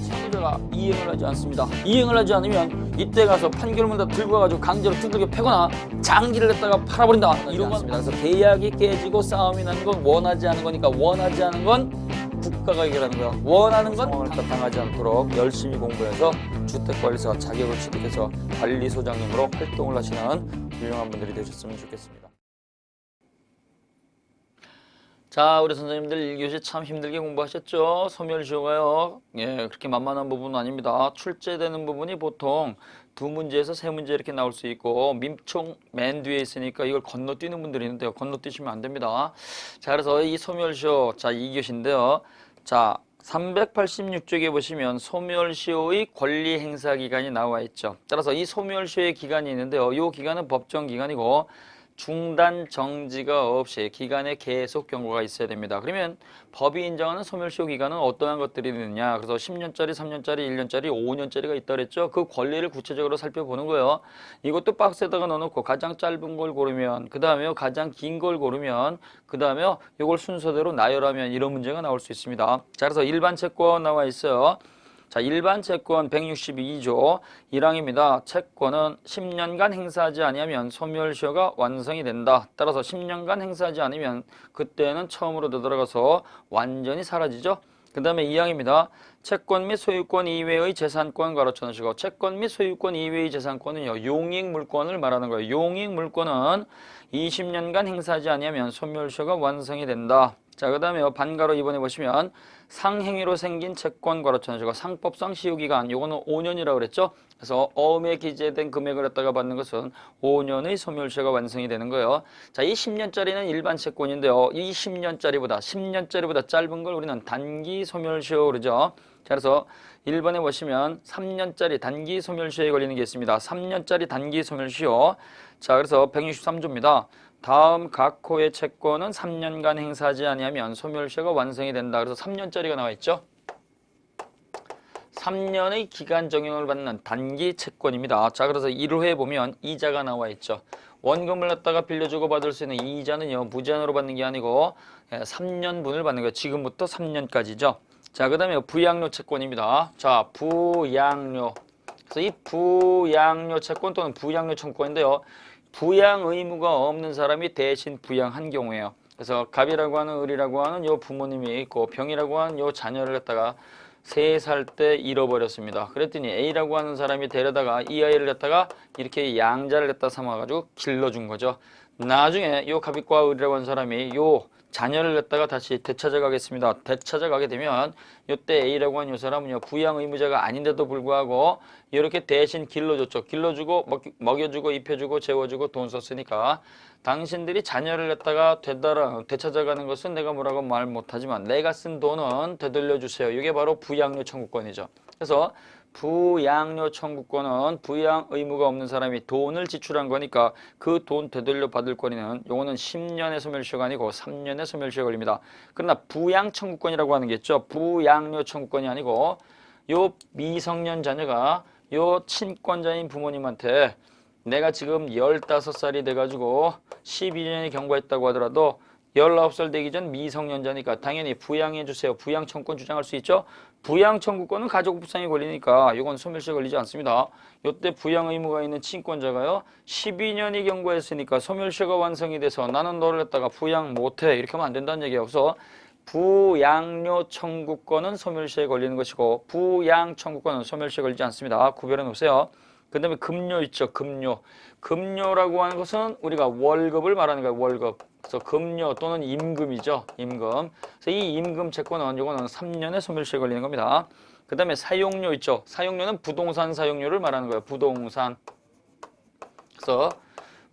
채무자가 이행을 하지 않습니다. 이행을 하지 않으면 이때 가서 판결문 다 들고 가가지고 강제로 두들겨 패거나 장기를 냈다가 팔아버린다. 이런 건 그래서 계약이 깨지고 싸움이 나는 건 원하지 않은 거니까 원하지 않은 건 국가가 해결하는 거야. 원하는 건 상황을 당하지 않도록 열심히 공부해서 주택관리사 자격을 취득해서 관리소장님으로 활동을 하시는 훌륭한 분들이 되셨으면 좋겠습니다. 자, 우리 선생님들 1교시 참 힘들게 공부하셨죠? 소멸시효가요. 예, 그렇게 만만한 부분은 아닙니다. 출제되는 부분이 보통 2문제에서 3문제 이렇게 나올 수 있고 민총 맨 뒤에 있으니까 이걸 건너뛰는 분들이 있는데요. 건너뛰시면 안 됩니다. 자, 그래서 이 소멸시효, 자, 2교시인데요. 자, 386쪽에 보시면 소멸시효의 권리행사기간이 나와 있죠. 따라서 이 소멸시효의 기간이 있는데요. 이 기간은 법정기간이고 중단 정지가 없이 기간에 계속 경고가 있어야 됩니다. 그러면 법이 인정하는 소멸시효 기간은 어떠한 것들이 있느냐. 그래서 10년짜리, 3년짜리, 1년짜리, 5년짜리가 있다 그랬죠. 그 권리를 구체적으로 살펴보는 거예요. 이것도 박스에다가 넣어놓고 가장 짧은 걸 고르면, 그 다음에 가장 긴 걸 고르면, 그 다음에 이걸 순서대로 나열하면 이런 문제가 나올 수 있습니다. 자, 그래서 일반 채권 나와 있어요. 자, 일반 채권 162조 1항입니다. 채권은 10년간 행사하지 아니하면 소멸시효가 완성이 된다. 따라서 10년간 행사하지 않으면 그때는 처음으로 되돌아가서 완전히 사라지죠. 그 다음에 2항입니다. 채권 및 소유권 이외의 재산권 가로쳐 놓으시고 채권 및 소유권 이외의 재산권은요. 용익물권을 말하는 거예요. 용익물권은 20년간 행사하지 아니하면 소멸시효가 완성이 된다. 자, 그 다음에 반가로 이번에 보시면 상행위로 생긴 채권 가로쳐 놓으시고 상법상 시효기간 요거는 5년이라고 그랬죠. 그래서 어음에 기재된 금액을 갖다가 받는 것은 5년의 소멸시효가 완성이 되는 거예요. 자, 이 10년짜리는 일반 채권인데요. 이 10년짜리보다 짧은 걸 우리는 단기 소멸시효 그러죠. 자, 그래서 1번에 보시면 3년짜리 단기 소멸시효에 걸리는 게 있습니다. 3년짜리 단기 소멸시효. 자, 그래서 163조입니다. 다음 각 호의 채권은 3년간 행사하지 아니하면 소멸시효가 완성이 된다. 그래서 3년짜리가 나와 있죠. 3년의 기간 적용을 받는 단기 채권입니다. 자, 그래서 1호에 보면 이자가 나와 있죠. 원금을 갖다가 빌려주고 받을 수 있는 이 이자는요, 무제한으로 받는 게 아니고 3년분을 받는 거예요. 지금부터 3년까지죠. 자, 그 다음에 부양료 채권입니다. 자, 부양료. 그래서 이 부양료 채권 또는 부양료 청구권인데요. 부양 의무가 없는 사람이 대신 부양한 경우에요. 그래서 갑이라고 하는 을이라고 하는 요 부모님이 있고 병이라고 하는 요 자녀를 갖다가 3살 때 잃어버렸습니다. 그랬더니 A라고 하는 사람이 데려다가 이 아이를 갖다가 이렇게 양자를 갖다 삼아가지고 길러준 거죠. 나중에 요 갑과 을이라고 하는 사람이 요 자녀를 갖다가 다시 되찾아가겠습니다. 되찾아가게 되면 이때 A라고 하는 요 사람은요 부양 의무자가 아닌데도 불구하고 이렇게 대신 길러줬죠. 길러주고 먹여주고 입혀주고 재워주고 돈 썼으니까 당신들이 자녀를 갖다가 되찾아가는 것은 내가 뭐라고 말 못하지만 내가 쓴 돈은 되돌려주세요. 이게 바로 부양료 청구권이죠. 그래서 부양료 청구권은 부양 의무가 없는 사람이 돈을 지출한 거니까 그 돈 되돌려 받을 권리는 요거는 10년의 소멸시효가 아니고 3년의 소멸시효가 걸립니다. 그러나 부양 청구권이라고 하는 게 있죠. 부양료 청구권이 아니고 요 미성년 자녀가 요 친권자인 부모님한테 내가 지금 15살이 돼가지고 12년이 경과했다고 하더라도 19살 되기 전 미성년자니까 당연히 부양해주세요. 부양 청구권 주장할 수 있죠. 부양 청구권은 가족 부상이 걸리니까 이건 소멸시효 걸리지 않습니다. 이때 부양 의무가 있는 친권자가요. 12년이 경과했으니까 소멸시효가 완성이 돼서 나는 너를 갖다가 부양 못해 이렇게 하면 안 된다는 얘기예요. 그래서 부양료 청구권은 소멸시효에 걸리는 것이고 부양 청구권은 소멸시효에 걸리지 않습니다. 구별해 놓으세요. 그 다음에 급료 있죠. 급료. 급료라고 하는 것은 우리가 월급을 말하는 거예요. 월급. 그래서 급료 또는 임금이죠. 임금. 그래서 이 임금 채권은 이거는 3년의 소멸시효에 걸리는 겁니다. 그 다음에 사용료 있죠. 사용료는 부동산 사용료를 말하는 거예요. 부동산. 그래서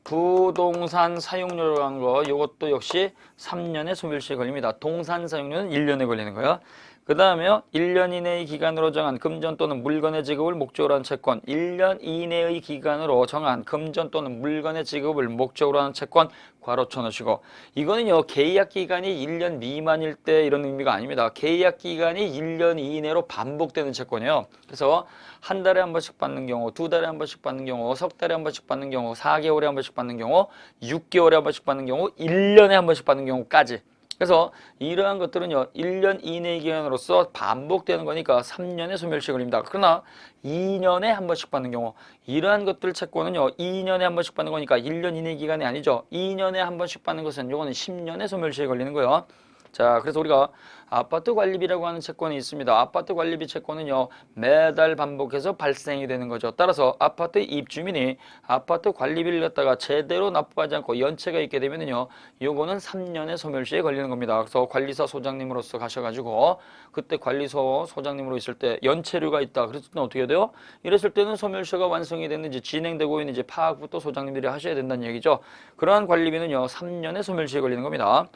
부동산 사용료라고 하는 거 이것도 역시 3년의 소멸시효에 걸립니다. 동산 사용료는 1년에 걸리는 거예요. 그 다음에요. 1년 이내의 기간으로 정한 금전 또는 물건의 지급을 목적으로 하는 채권. 1년 이내의 기간으로 정한 금전 또는 물건의 지급을 목적으로 하는 채권 괄호 쳐놓으시고 이거는요. 계약 기간이 1년 미만일 때 이런 의미가 아닙니다. 계약 기간이 1년 이내로 반복되는 채권이에요. 그래서 한 달에 한 번씩 받는 경우, 2달에 한 번씩 받는 경우, 석 달에 한 번씩 받는 경우, 4개월에 한 번씩 받는 경우, 6개월에 한 번씩 받는 경우, 1년에 한 번씩 받는 경우까지 그래서 이러한 것들은요 1년 이내의 기간으로서 반복되는 거니까 3년의 소멸시효가 걸립니다. 그러나 2년에 한 번씩 받는 경우 이러한 것들 채권은요 2년에 한 번씩 받는 거니까 1년 이내 기간이 아니죠. 2년에 한 번씩 받는 것은 요거는 10년의 소멸시효가 걸리는 거예요. 자, 그래서 우리가 아파트 관리비라고 하는 채권이 있습니다. 아파트 관리비 채권은요 매달 반복해서 발생이 되는 거죠. 따라서 아파트 입주민이 아파트 관리비를 갖다가 제대로 납부하지 않고 연체가 있게 되면은요 요거는 3년의 소멸시효에 걸리는 겁니다. 그래서 관리사 소장님으로서 가셔가지고 그때 관리소 소장님으로 있을 때 연체료가 있다 그랬을 때는 어떻게 해야 돼요? 이랬을 때는 소멸시효가 완성이 됐는지 진행되고 있는지 파악부터 소장님들이 하셔야 된다는 얘기죠. 그러한 관리비는요 3년의 소멸시효에 걸리는 겁니다.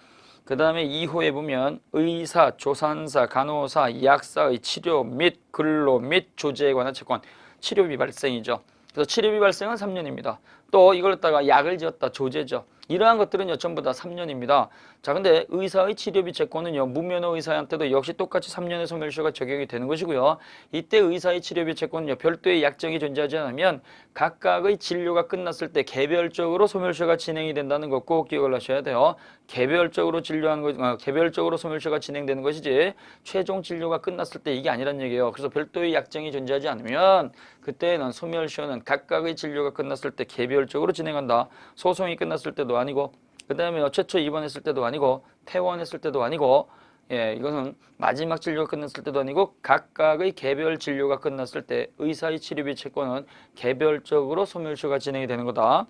그 다음에 2호에 보면 의사, 조산사, 간호사, 약사의 치료 및 근로 및 조제에 관한 채권, 치료비 발생이죠. 그래서 치료비 발생은 3년입니다. 또 이걸 갖다가 약을 지었다, 조제죠. 이러한 것들은요 전부 다 3년입니다. 자, 근데 의사의 치료비 채권은요 무면허 의사한테도 역시 똑같이 3년의 소멸시효가 적용이 되는 것이고요. 이때 의사의 치료비 채권은요 별도의 약정이 존재하지 않으면 각각의 진료가 끝났을 때 개별적으로 소멸시효가 진행이 된다는 거 꼭 기억을 하셔야 돼요. 개별적으로 진료하는 거, 개별적으로 소멸시효가 진행되는 것이지 최종 진료가 끝났을 때 이게 아니란 얘기예요. 그래서 별도의 약정이 존재하지 않으면 그때는 소멸시효는 각각의 진료가 끝났을 때 개별적으로 진행한다. 소송이 끝났을 때도 아니고 그 다음에 최초 입원했을 때도 아니고 퇴원했을 때도 아니고 이것은 마지막 진료가 끝났을 때도 아니고 각각의 개별 진료가 끝났을 때 의사의 치료비 채권은 개별적으로 소멸시효가 진행이 되는 거다.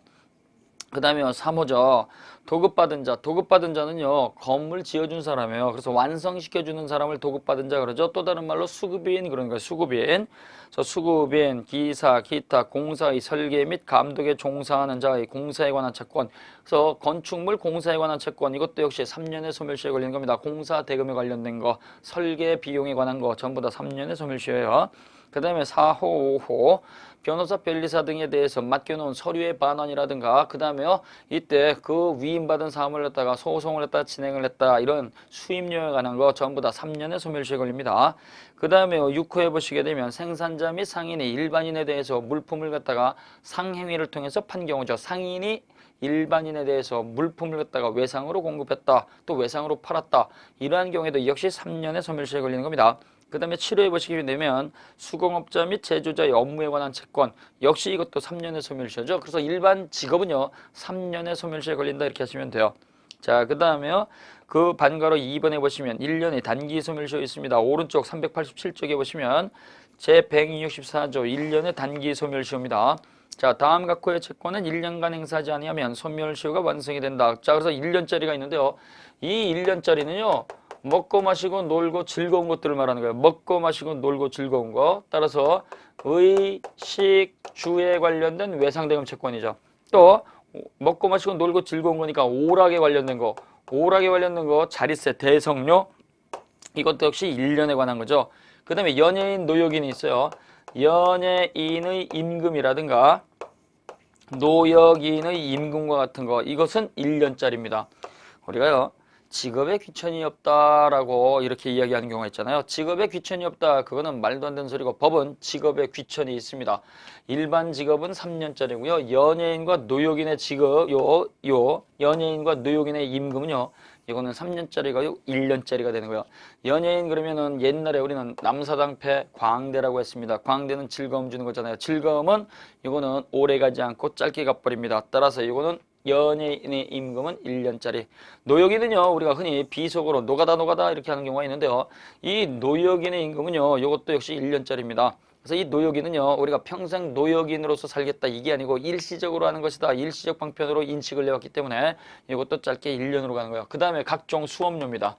그 다음에 3호죠. 도급받은 자. 도급받은 자는요 건물 지어준 사람이에요. 그래서 완성시켜주는 사람을 도급받은 자 그러죠. 또 다른 말로 수급인 그런 거예요. 수급인. 수급인, 기사, 기타, 공사의 설계 및 감독에 종사하는 자의 공사에 관한 채권. 그래서 건축물 공사에 관한 채권 이것도 역시 3년의 소멸시효에 걸리는 겁니다. 공사 대금에 관련된 거, 설계 비용에 관한 거 전부 다 3년의 소멸시효예요. 그 다음에 4호, 5호 변호사, 변리사 등에 대해서 맡겨놓은 서류의 반환이라든가 그 다음에요 이때 그 위임받은 사람을 갖다가 소송을 했다 진행을 했다 이런 수임료에 관한 거 전부 다 3년의 소멸시효에 걸립니다. 그 다음에 6호에 보시게 되면 생산자 및 상인이 일반인에 대해서 물품을 갖다가 상행위를 통해서 판 경우죠. 상인이 일반인에 대해서 물품을 갖다가 외상으로 공급했다 또 외상으로 팔았다 이러한 경우에도 역시 3년의 소멸시효에 걸리는 겁니다. 그 다음에 7호에 보시게 되면 수공업자 및 제조자의 업무에 관한 채권 역시 이것도 3년의 소멸시효죠. 그래서 일반 직업은요 3년의 소멸시효에 걸린다 이렇게 하시면 돼요. 자, 그 다음에요 그 반가로 2번에 보시면 1년의 단기 소멸시효 있습니다. 오른쪽 387쪽에 보시면 제164조 1년의 단기 소멸시효입니다. 자, 다음 각호의 채권은 1년간 행사하지 아니하면 소멸시효가 완성이 된다. 자, 그래서 1년짜리가 있는데요. 이 1년짜리는요. 먹고 마시고 놀고 즐거운 것들을 말하는 거예요. 먹고 마시고 놀고 즐거운 거. 따라서 의, 식, 주에 관련된 외상대금 채권이죠. 또 먹고 마시고 놀고 즐거운 거니까 오락에 관련된 거. 오락에 관련된 거 자릿세, 대성료 이것도 역시 1년에 관한 거죠. 그 다음에 연예인, 노역인이 있어요. 연예인의 임금이라든가 노역인의 임금과 같은 거 이것은 1년짜리입니다. 우리가요. 직업에 귀천이 없다라고 이렇게 이야기하는 경우가 있잖아요. 직업에 귀천이 없다. 그거는 말도 안 되는 소리고 법은 직업에 귀천이 있습니다. 일반 직업은 3년짜리고요. 연예인과 노역인의 직업, 연예인과 노역인의 임금은요. 이거는 3년짜리가 1년짜리가 되는 거예요. 연예인 그러면은 옛날에 우리는 남사당패 광대라고 했습니다. 광대는 즐거움 주는 거잖아요. 즐거움은 이거는 오래 가지 않고 짧게 가버립니다. 따라서 이거는 연예인의 임금은 1년짜리. 노역인은요 우리가 흔히 비속어로 노가다 이렇게 하는 경우가 있는데요. 이 노역인의 임금은요 이것도 역시 1년짜리입니다. 그래서 이 노역인은요 우리가 평생 노역인으로서 살겠다 이게 아니고 일시적으로 하는 것이다. 일시적 방편으로 인식을 해왔기 때문에 이것도 짧게 1년으로 가는 거예요. 그 다음에 각종 수업료입니다.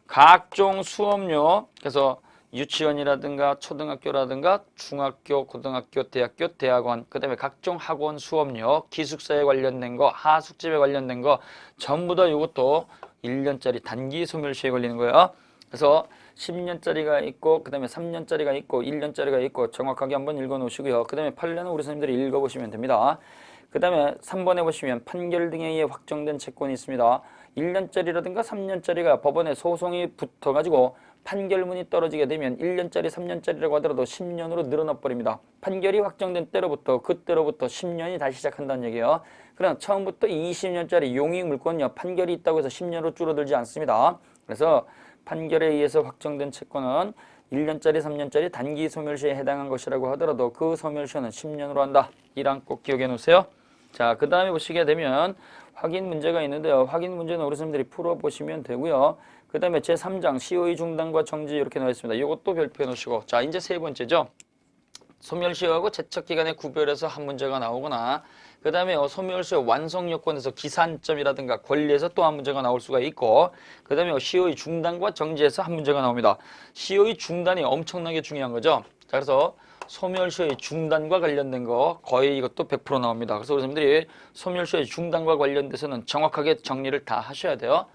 각종 수업료. 그래서 유치원이라든가 초등학교라든가 중학교, 고등학교, 대학교, 대학원, 그 다음에 각종 학원 수업료, 기숙사에 관련된 거, 하숙집에 관련된 거 전부 다 이것도 1년짜리 단기 소멸시효에 걸리는 거예요. 그래서 10년짜리가 있고 그 다음에 3년짜리가 있고 1년짜리가 있고 정확하게 한번 읽어 놓으시고요. 그 다음에 판례는 우리 선생님들이 읽어보시면 됩니다. 그 다음에 3번에 보시면 판결 등에 의해 확정된 채권이 있습니다. 1년짜리라든가 3년짜리가 법원에 소송이 붙어가지고 판결문이 떨어지게 되면 1년짜리 3년짜리라고 하더라도 10년으로 늘어나 버립니다. 판결이 확정된 때로부터 그때로부터 10년이 다시 시작한다는 얘기예요. 그러나 처음부터 20년짜리 용익 물권은요. 판결이 있다고 해서 10년으로 줄어들지 않습니다. 그래서 판결에 의해서 확정된 채권은 1년짜리 3년짜리 단기 소멸시효에 해당한 것이라고 하더라도 그 소멸시효는 10년으로 한다. 이랑 꼭 기억해 놓으세요. 자, 그 다음에 보시게 되면 확인 문제가 있는데요. 확인 문제는 우리 선생님들이 풀어보시면 되고요. 그 다음에 제3장 시효의 중단과 정지 이렇게 나와 있습니다. 이것도 별표해 놓으시고. 자, 이제 세 번째죠. 소멸시효하고 제척기간에 구별해서 한 문제가 나오거나 그 다음에 소멸시효 완성요건에서 기산점이라든가 권리에서 또 한 문제가 나올 수가 있고 그 다음에 시효의 중단과 정지에서 한 문제가 나옵니다. 시효의 중단이 엄청나게 중요한 거죠. 자, 그래서 소멸시효의 중단과 관련된 거 거의 이것도 100% 나옵니다. 그래서 우리 선생님들이 소멸시효의 중단과 관련돼서는 정확하게 정리를 다 하셔야 돼요.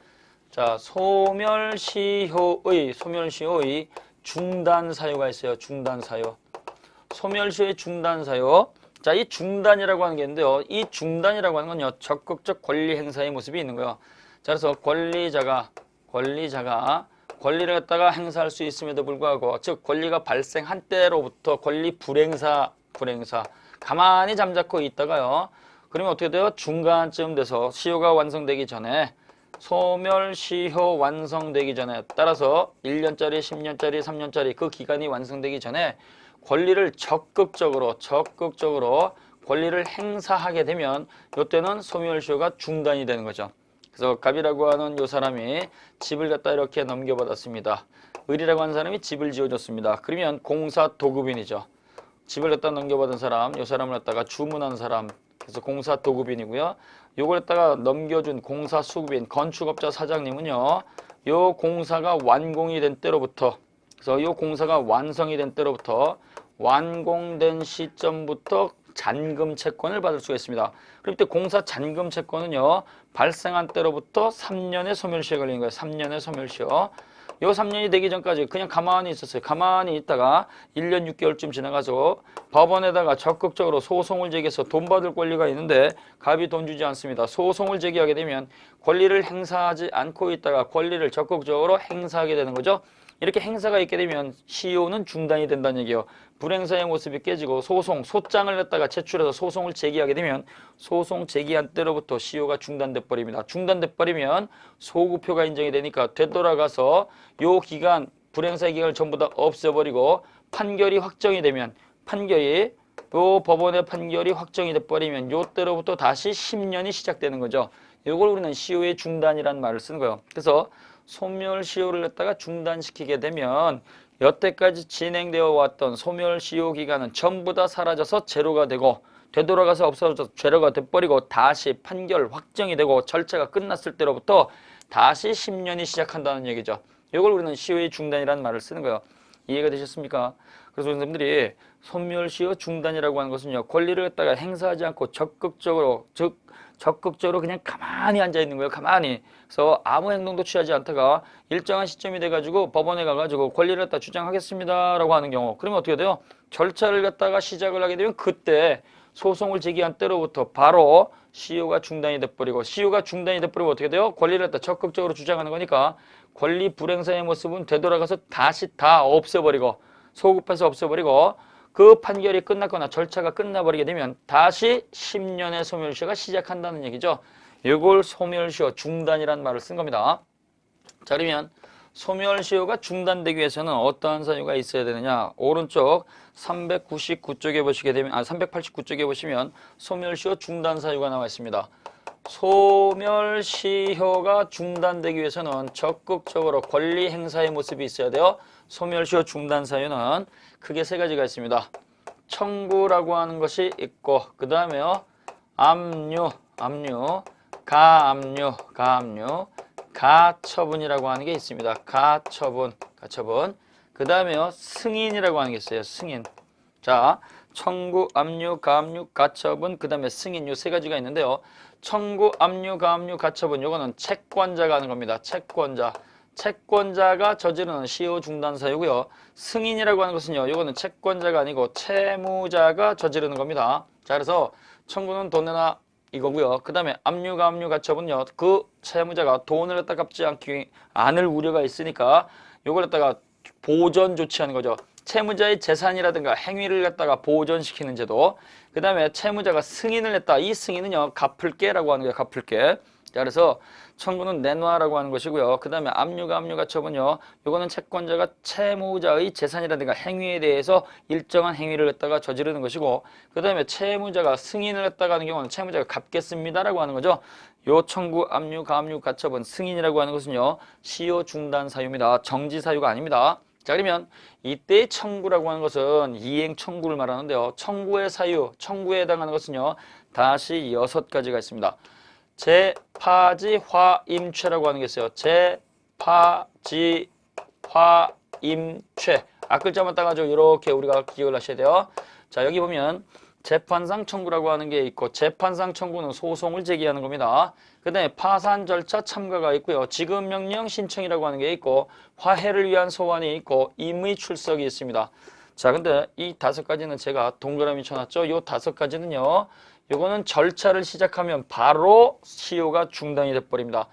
자, 소멸시효의 중단 사유가 있어요. 중단 사유. 소멸시효의 중단 사유. 자, 이 중단이라고 하는 게 있는데요. 이 중단이라고 하는 건요. 적극적 권리 행사의 모습이 있는 거예요. 자, 그래서 권리자가 권리를 갖다가 행사할 수 있음에도 불구하고 즉 권리가 발생한 때로부터 권리 불행사 가만히 잠자코 있다가요. 그러면 어떻게 돼요? 중간쯤 돼서 시효가 완성되기 전에 소멸시효 완성되기 전에 따라서 1년짜리, 10년짜리, 3년짜리 그 기간이 완성되기 전에 권리를 적극적으로 권리를 행사하게 되면 이때는 소멸시효가 중단이 되는 거죠. 그래서 갑이라고 하는 요 사람이 집을 갖다 이렇게 넘겨받았습니다. 을이라고 하는 사람이 집을 지어줬습니다. 그러면 공사 도급인이죠. 집을 갖다 넘겨받은 사람, 요 사람을 갖다가 주문한 사람, 그래서 공사 도급인이고요. 요걸 갖다가 넘겨준 공사 수급인, 건축업자 사장님은요. 요 공사가 완공이 된 때로부터, 그래서 요 공사가 완성이 된 때로부터 완공된 시점부터 잔금 채권을 받을 수가 있습니다. 그럼 때 공사 잔금 채권은요. 발생한 때로부터 3년의 소멸시효에 걸리는 거예요. 3년의 소멸시효. 요 3년이 되기 전까지 그냥 가만히 있었어요. 가만히 있다가 1년 6개월쯤 지나가서 법원에다가 적극적으로 소송을 제기해서 돈 받을 권리가 있는데 갑이 돈 주지 않습니다. 소송을 제기하게 되면 권리를 행사하지 않고 있다가 권리를 적극적으로 행사하게 되는 거죠. 이렇게 행사가 있게 되면 시효는 중단이 된다는 얘기예요. 불행사의 모습이 깨지고 소장을 갖다가 제출해서 소송을 제기하게 되면 소송 제기한 때로부터 시효가 중단돼 버립니다. 중단돼 버리면 소급표가 인정이 되니까 되돌아가서 요 기간 불행사의 기간을 전부 다 없애버리고 판결이 확정이 되면 요 법원의 판결이 확정이 돼 버리면 요 때로부터 다시 10년이 시작되는 거죠. 요걸 우리는 시효의 중단이라는 말을 쓰는 거예요. 그래서 소멸시효를 갖다가 중단시키게 되면 여태까지 진행되어 왔던 소멸시효 기간은 전부 다 사라져서 제로가 되고 되돌아가서 없어져서 제로가 돼버리고 다시 판결 확정이 되고 절차가 끝났을 때로부터 다시 10년이 시작한다는 얘기죠. 이걸 우리는 시효의 중단이라는 말을 쓰는 거예요. 이해가 되셨습니까? 그래서 선생님들이 소멸시효 중단이라고 하는 것은요. 권리를 갖다가 행사하지 않고 적극적으로 그냥 가만히 앉아 있는 거예요. 가만히. 그래서 아무 행동도 취하지 않다가 일정한 시점이 돼가지고 법원에 가가지고 권리를 갖다 주장하겠습니다라고 하는 경우. 그러면 어떻게 돼요? 절차를 갖다가 시작을 하게 되면 그때 소송을 제기한 때로부터 바로 시효가 중단이 돼버리고 시효가 중단이 돼버리면 어떻게 돼요? 권리를 갖다 적극적으로 주장하는 거니까 권리 불행사의 모습은 되돌아가서 다시 다 없애버리고 소급해서 없애버리고 그 판결이 끝났거나 절차가 끝나버리게 되면 다시 10년의 소멸시효가 시작한다는 얘기죠. 이걸 소멸시효 중단이라는 말을 쓴 겁니다. 자, 그러면 소멸시효가 중단되기 위해서는 어떠한 사유가 있어야 되느냐? 오른쪽 399쪽에 보시게 되면 389쪽에 보시면 소멸시효 중단 사유가 나와 있습니다. 소멸시효가 중단되기 위해서는 적극적으로 권리 행사의 모습이 있어야 돼요. 소멸시효 중단 사유는 크게 세 가지가 있습니다. 청구라고 하는 것이 있고 그 다음에요. 압류, 가압류, 가처분이라고 하는 게 있습니다. 가처분. 그 다음에요. 승인이라고 하는 게 있어요. 승인. 자, 청구, 압류, 가압류, 가처분, 그 다음에 승인 요 세 가지가 있는데요. 청구, 압류, 가압류, 가처분 요거는 채권자가 하는 겁니다. 채권자가 저지르는 시효 중단 사유고요. 승인이라고 하는 것은요. 요거는 채권자가 아니고 채무자가 저지르는 겁니다. 자, 그래서 청구는 돈 내놔 이거고요. 그 다음에 압류, 가압류, 가처분요. 그 채무자가 돈을 갖다 갚지 않을 우려가 있으니까 요걸 갖다가 보전 조치하는 거죠. 채무자의 재산이라든가 행위를 갖다가 보전시키는 제도. 그 다음에 채무자가 승인을 했다. 이 승인은요, 갚을게라고 하는 거예요. 갚을게. 자, 그래서 청구는 내놔라고 하는 것이고요. 그 다음에 압류가처분요. 요거는 채권자가 채무자의 재산이라든가 행위에 대해서 일정한 행위를 갖다가 저지르는 것이고, 그 다음에 채무자가 승인을 했다가 하는 경우는 채무자가 갚겠습니다라고 하는 거죠. 요 청구, 가처분, 승인이라고 하는 것은요, 시효 중단 사유입니다. 정지 사유가 아닙니다. 자, 그러면 이때 청구라고 하는 것은 이행 청구를 말하는데요. 청구의 사유, 청구에 해당하는 것은요, 다시 6가지가 있습니다. 재파지화임죄라고 하는 게 있어요. 재파지화임죄. 앞글자만 따가지고 이렇게 우리가 기억을 하셔야 돼요. 자, 여기 보면 재판상 청구라고 하는 게 있고, 재판상 청구는 소송을 제기하는 겁니다. 그 다음에 파산 절차 참가가 있고요. 지급명령 신청이라고 하는 게 있고, 화해를 위한 소환이 있고, 임의 출석이 있습니다. 자, 근데 이 5가지는 제가 동그라미 쳐놨죠. 요 5가지는요, 요거는 절차를 시작하면 바로 시효가 중단이 돼버립니다.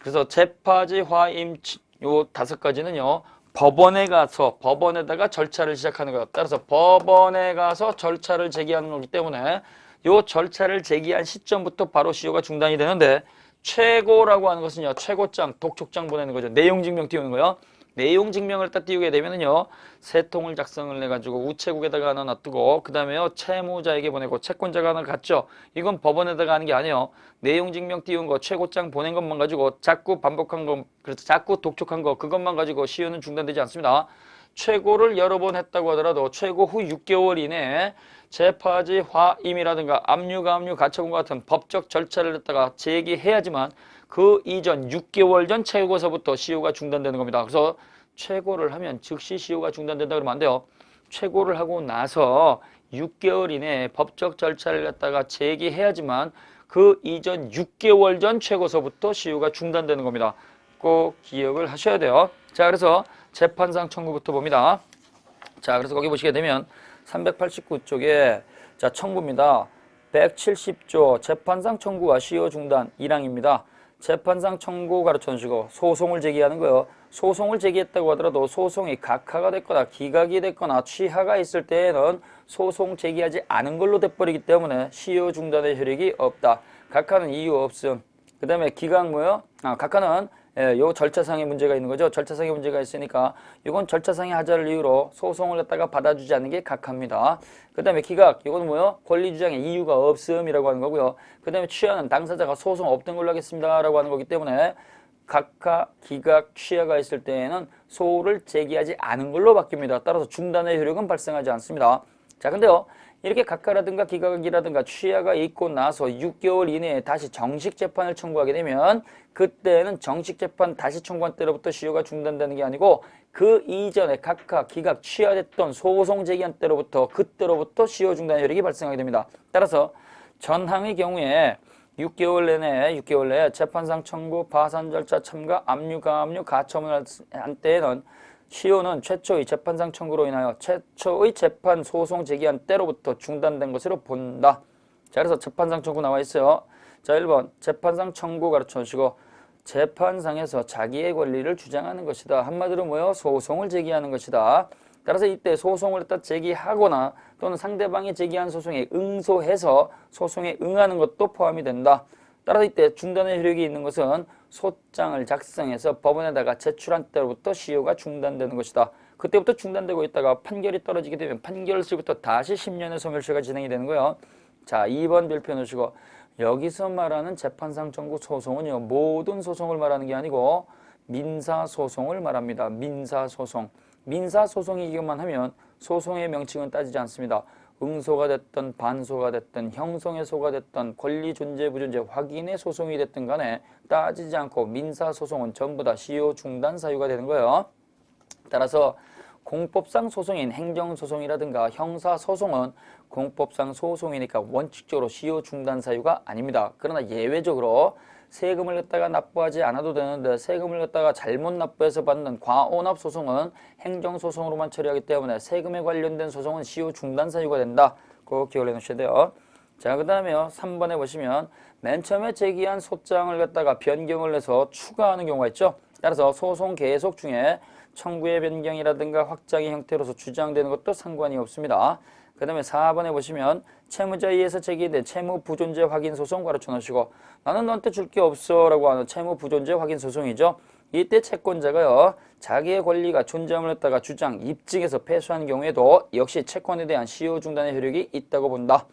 그래서 재파지화임 요 5가지는요, 법원에 가서 법원에다가 절차를 시작하는 거예요. 따라서 법원에 가서 절차를 제기하는 거기 때문에 요 절차를 제기한 시점부터 바로 시효가 중단이 되는데, 최고라고 하는 것은요, 최고장, 독촉장 보내는 거죠. 내용 증명 띄우는 거요. 내용 증명을 딱 띄우게 되면은요, 세 통을 작성을 해가지고 우체국에다가 하나 놔두고, 그 다음에요, 채무자에게 보내고, 채권자가 하나 갔죠. 이건 법원에다가 하는 게 아니에요. 내용 증명 띄운 거, 최고장 보낸 것만 가지고 자꾸 반복한 거, 그래서 자꾸 독촉한 거, 그것만 가지고 시효는 중단되지 않습니다. 최고를 여러 번 했다고 하더라도 최고 후 6개월 이내에 재파지화임이라든가 가처분 같은 법적 절차를 갖다가 제기해야지만 그 이전 6개월 전 최고서부터 시효가 중단되는 겁니다. 그래서 최고를 하면 즉시 시효가 중단된다 그러면 안 돼요. 최고를 하고 나서 6개월 이내에 법적 절차를 갖다가 제기해야지만 그 이전 6개월 전 최고서부터 시효가 중단되는 겁니다. 꼭 기억을 하셔야 돼요. 자, 그래서 재판상 청구부터 봅니다. 자, 그래서 거기 보시게 되면 389쪽에 자, 청구입니다. 170조 재판상 청구와 시효 중단 1항입니다. 재판상 청구 가르쳐주시고 소송을 제기하는 거예요. 소송을 제기했다고 하더라도 소송이 각하가 됐거나 기각이 됐거나 취하가 있을 때에는 소송 제기하지 않은 걸로 돼버리기 때문에 시효 중단의 효력이 없다. 각하는 이유 없음. 그 다음에 기각 뭐요? 각하는 요 절차상의 문제가 있는 거죠. 절차상의 문제가 있으니까 이건 절차상의 하자를 이유로 소송을 갖다가 받아주지 않는 게 각하입니다. 그 다음에 기각, 이건 뭐요? 권리주장의 이유가 없음이라고 하는 거고요. 그 다음에 취하는 당사자가 소송 없던 걸로 하겠습니다 라고 하는 거기 때문에 각하, 기각, 취하가 있을 때에는 소를 제기하지 않은 걸로 바뀝니다. 따라서 중단의 효력은 발생하지 않습니다. 자, 근데요, 이렇게 각하라든가 기각이라든가 취하가 있고 나서 6개월 이내에 다시 정식 재판을 청구하게 되면 그때는 정식 재판 다시 청구한 때로부터 시효가 중단되는 게 아니고 그 이전에 각하, 기각, 취하됐던 소송 제기한 때로부터 그때로부터 시효 중단의 효력이 발생하게 됩니다. 따라서 전항의 경우에 6개월 내에 재판상 청구, 파산 절차 참가, 가처분을 한 때에는 시효는 최초의 재판상 청구로 인하여 최초의 재판 소송 제기한 때로부터 중단된 것으로 본다. 자, 그래서 재판상 청구 나와 있어요. 자, 1번 재판상 청구 가르쳐 주시고 재판상에서 자기의 권리를 주장하는 것이다. 한마디로 뭐요? 소송을 제기하는 것이다. 따라서 이때 소송을 일단 제기하거나 또는 상대방이 제기한 소송에 응소해서 소송에 응하는 것도 포함이 된다. 따라서 이때 중단의 효력이 있는 것은 소장을 작성해서 법원에다가 제출한 때로부터 시효가 중단되는 것이다. 그때부터 중단되고 있다가 판결이 떨어지게 되면 판결시부터 다시 10년의 소멸시효가 진행이 되는 거예요. 자, 2번 별표 넣으시고 여기서 말하는 재판상 청구 소송은요, 모든 소송을 말하는 게 아니고 민사소송을 말합니다. 민사소송. 민사소송이기만 하면 소송의 명칭은 따지지 않습니다. 응소가 됐든 반소가 됐든 형성의 소가 됐든 권리 존재 부존재 확인의 소송이 됐든 간에 따지지 않고 민사소송은 전부 다 시효 중단 사유가 되는 거예요. 따라서 공법상 소송인 행정소송이라든가 형사소송은 공법상 소송이니까 원칙적으로 시효 중단 사유가 아닙니다. 그러나 예외적으로 세금을 갖다가 납부하지 않아도 되는데 세금을 갖다가 잘못 납부해서 받는 과오납 소송은 행정소송으로만 처리하기 때문에 세금에 관련된 소송은 시효 중단 사유가 된다. 꼭 기억을 해놓으셔야 돼요. 자, 그 다음에요. 3번에 보시면 맨 처음에 제기한 소장을 갖다가 변경을 해서 추가하는 경우가 있죠. 따라서 소송 계속 중에 청구의 변경이라든가 확장의 형태로서 주장되는 것도 상관이 없습니다. 그 다음에 4번에 보시면 채무자에 의해서 제기된 채무 부존재 확인 소송 가르쳐 놓으시고 나는 너한테 줄 게 없어 라고 하는 채무 부존재 확인 소송이죠. 이때 채권자가요 자기의 권리가 존재함을 갖다가 주장, 입증해서 패소한 경우에도 역시 채권에 대한 시효 중단의 효력이 있다고 본다.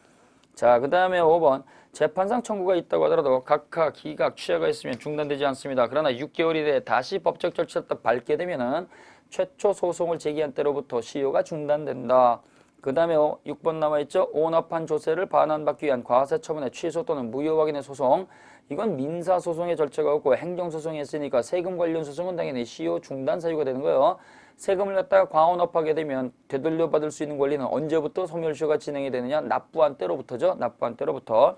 자, 그 다음에 5번 재판상 청구가 있다고 하더라도 각하, 기각, 취하가 있으면 중단되지 않습니다. 그러나 6개월 이내에 다시 법적 절차를 밟게 되면은 최초 소송을 제기한 때로부터 시효가 중단된다. 그 다음에 6번 남아있죠. 오납한 조세를 반환받기 위한 과세처분의 취소 또는 무효 확인의 소송. 이건 민사소송의 절차가 없고 행정소송이 있으니까 세금 관련 소송은 당연히 시효 중단 사유가 되는 거예요. 세금을 갖다가 과언업하게 되면 되돌려 받을 수 있는 권리는 언제부터 소멸시효가 진행이 되느냐? 납부한 때로부터죠. 납부한 때로부터.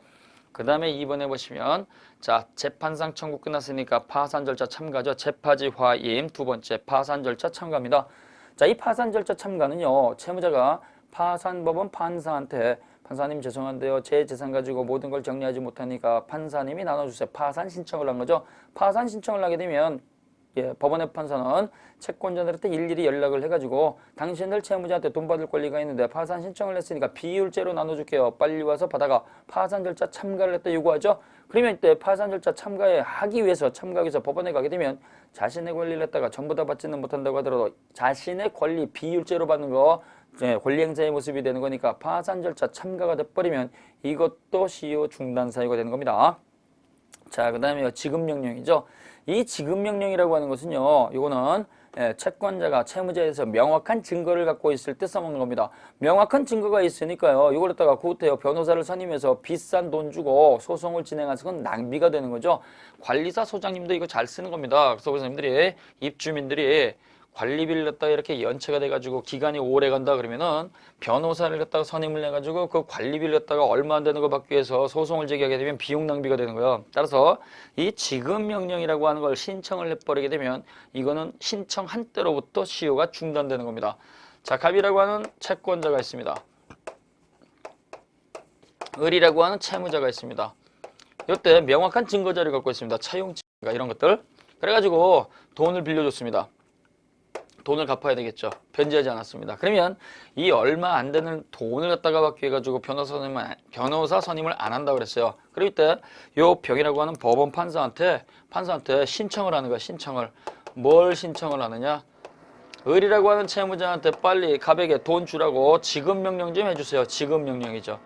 그 다음에 2번에 보시면 자 재판상 청구 끝났으니까 파산 절차 참가죠. 재파지 화임. 두 번째 파산 절차 참가입니다. 자, 이 파산 절차 참가는요. 채무자가 파산법원 판사한테 판사님 죄송한데요. 제 재산 가지고 모든 걸 정리하지 못하니까 판사님이 나눠주세요. 파산 신청을 한 거죠. 파산 신청을 하게 되면 법원의 판사는 채권자들한테 일일이 연락을 해가지고 당신들 채무자한테 돈 받을 권리가 있는데 파산 신청을 했으니까 비율제로 나눠줄게요. 빨리 와서 받아가. 파산 절차 참가를 했다 요구하죠. 그러면 이때 파산 절차 참가하기 위해서 법원에 가게 되면 자신의 권리를 갖다가 전부 다 받지는 못한다고 하더라도 자신의 권리 비율제로 받는 거 권리행사의 모습이 되는 거니까 파산 절차 참가가 돼버리면 이것도 시효 중단 사유가 되는 겁니다. 자, 그 다음에 지급명령이죠. 이 지급명령이라고 하는 것은요. 이거는 채권자가 채무자에서 명확한 증거를 갖고 있을 때 써먹는 겁니다. 명확한 증거가 있으니까요. 이걸 갖다가 곧해요. 변호사를 선임해서 비싼 돈 주고 소송을 진행해서 그건 낭비가 되는 거죠. 관리사 소장님도 이거 잘 쓰는 겁니다. 그래서 선생님들이 입주민들이 관리비를 갖다가 이렇게 연체가 돼가지고 기간이 오래 간다 그러면은 변호사를 갖다가 선임을 해가지고 그 관리비를 갖다가 얼마 안 되는 거 받기 위해서 소송을 제기하게 되면 비용 낭비가 되는 거예요. 따라서 이 지급명령이라고 하는 걸 신청을 해버리게 되면 이거는 신청한 때로부터 시효가 중단되는 겁니다. 자, 갑이라고 하는 채권자가 있습니다. 을이라고 하는 채무자가 있습니다. 이때 명확한 증거자료를 갖고 있습니다. 차용증과 이런 것들. 그래가지고 돈을 빌려줬습니다. 돈을 갚아야 되겠죠. 변제하지 않았습니다. 그러면 이 얼마 안 되는 돈을 갖다가 받기 위해 가지고 변호사 선임을 안 한다고 그랬어요. 그럴 때 요 병이라고 하는 법원 판사한테 신청을 하는 거야. 신청을. 뭘 신청을 하느냐? 을이라고 하는 채무자한테 빨리 갑에게 돈 주라고 지급명령 좀 해주세요. 지급명령이죠.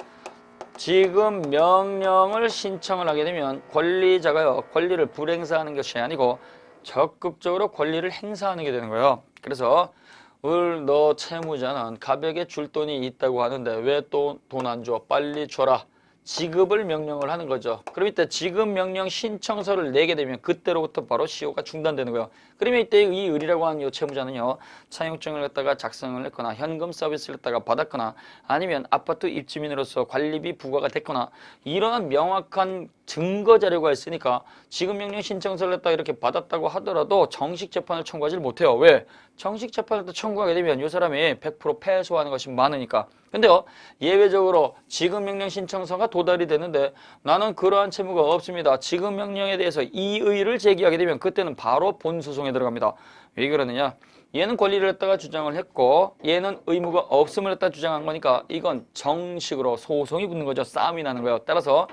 지급명령을 신청을 하게 되면 권리자가요. 권리를 불행사하는 것이 아니고 적극적으로 권리를 행사하는 게 되는 거예요. 그래서 너 채무자는 갑에게 줄 돈이 있다고 하는데 왜 또 돈 안 줘? 빨리 줘라. 지급을 명령을 하는 거죠. 그럼 이때 지급명령 신청서를 내게 되면 그때로부터 바로 시효가 중단되는 거예요. 그러면 이때 이 을이라고 하는 이 채무자는요. 차용증을 갖다가 작성을 했거나 현금 서비스를 갖다가 받았거나 아니면 아파트 입주민으로서 관리비 부과가 됐거나 이러한 명확한 증거 자료가 있으니까 지급명령 신청서를 갖다가 이렇게 받았다고 하더라도 정식 재판을 청구하지 못해요. 왜? 정식 재판을 청구하게 되면 이 사람이 100% 패소하는 것이 많으니까. 근데요, 예외적으로 지급명령 신청서가 도달이 되는데 나는 그러한 채무가 없습니다. 지급명령에 대해서 이의를 제기하게 되면 그때는 바로 본소송에 들어갑니다. 왜 그러느냐? 얘는 권리를 갖다가 주장을 했고 얘는 의무가 없음을 갖다가 주장한 거니까 이건 정식으로 소송이 붙는 거죠. 싸움이 나는 거예요. 따라서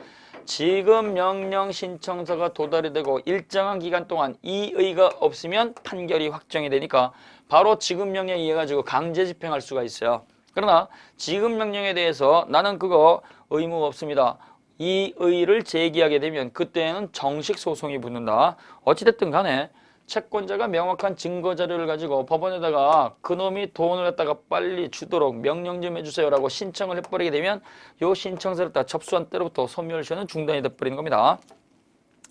지급명령 신청서가 도달이 되고 일정한 기간 동안 이의가 없으면 판결이 확정이 되니까 바로 지급명령에 의해 가지고 강제 집행할 수가 있어요. 그러나 지급명령에 대해서 나는 그거 의무 없습니다. 이의를 제기하게 되면 그때는 정식 소송이 붙는다. 어찌됐든 간에 채권자가 명확한 증거 자료를 가지고 법원에다가 그놈이 돈을 갖다가 빨리 주도록 명령 좀 해주세요라고 신청을 해버리게 되면 요 신청서를 다 접수한 때로부터 소멸시효는 중단이 돼버리는 겁니다.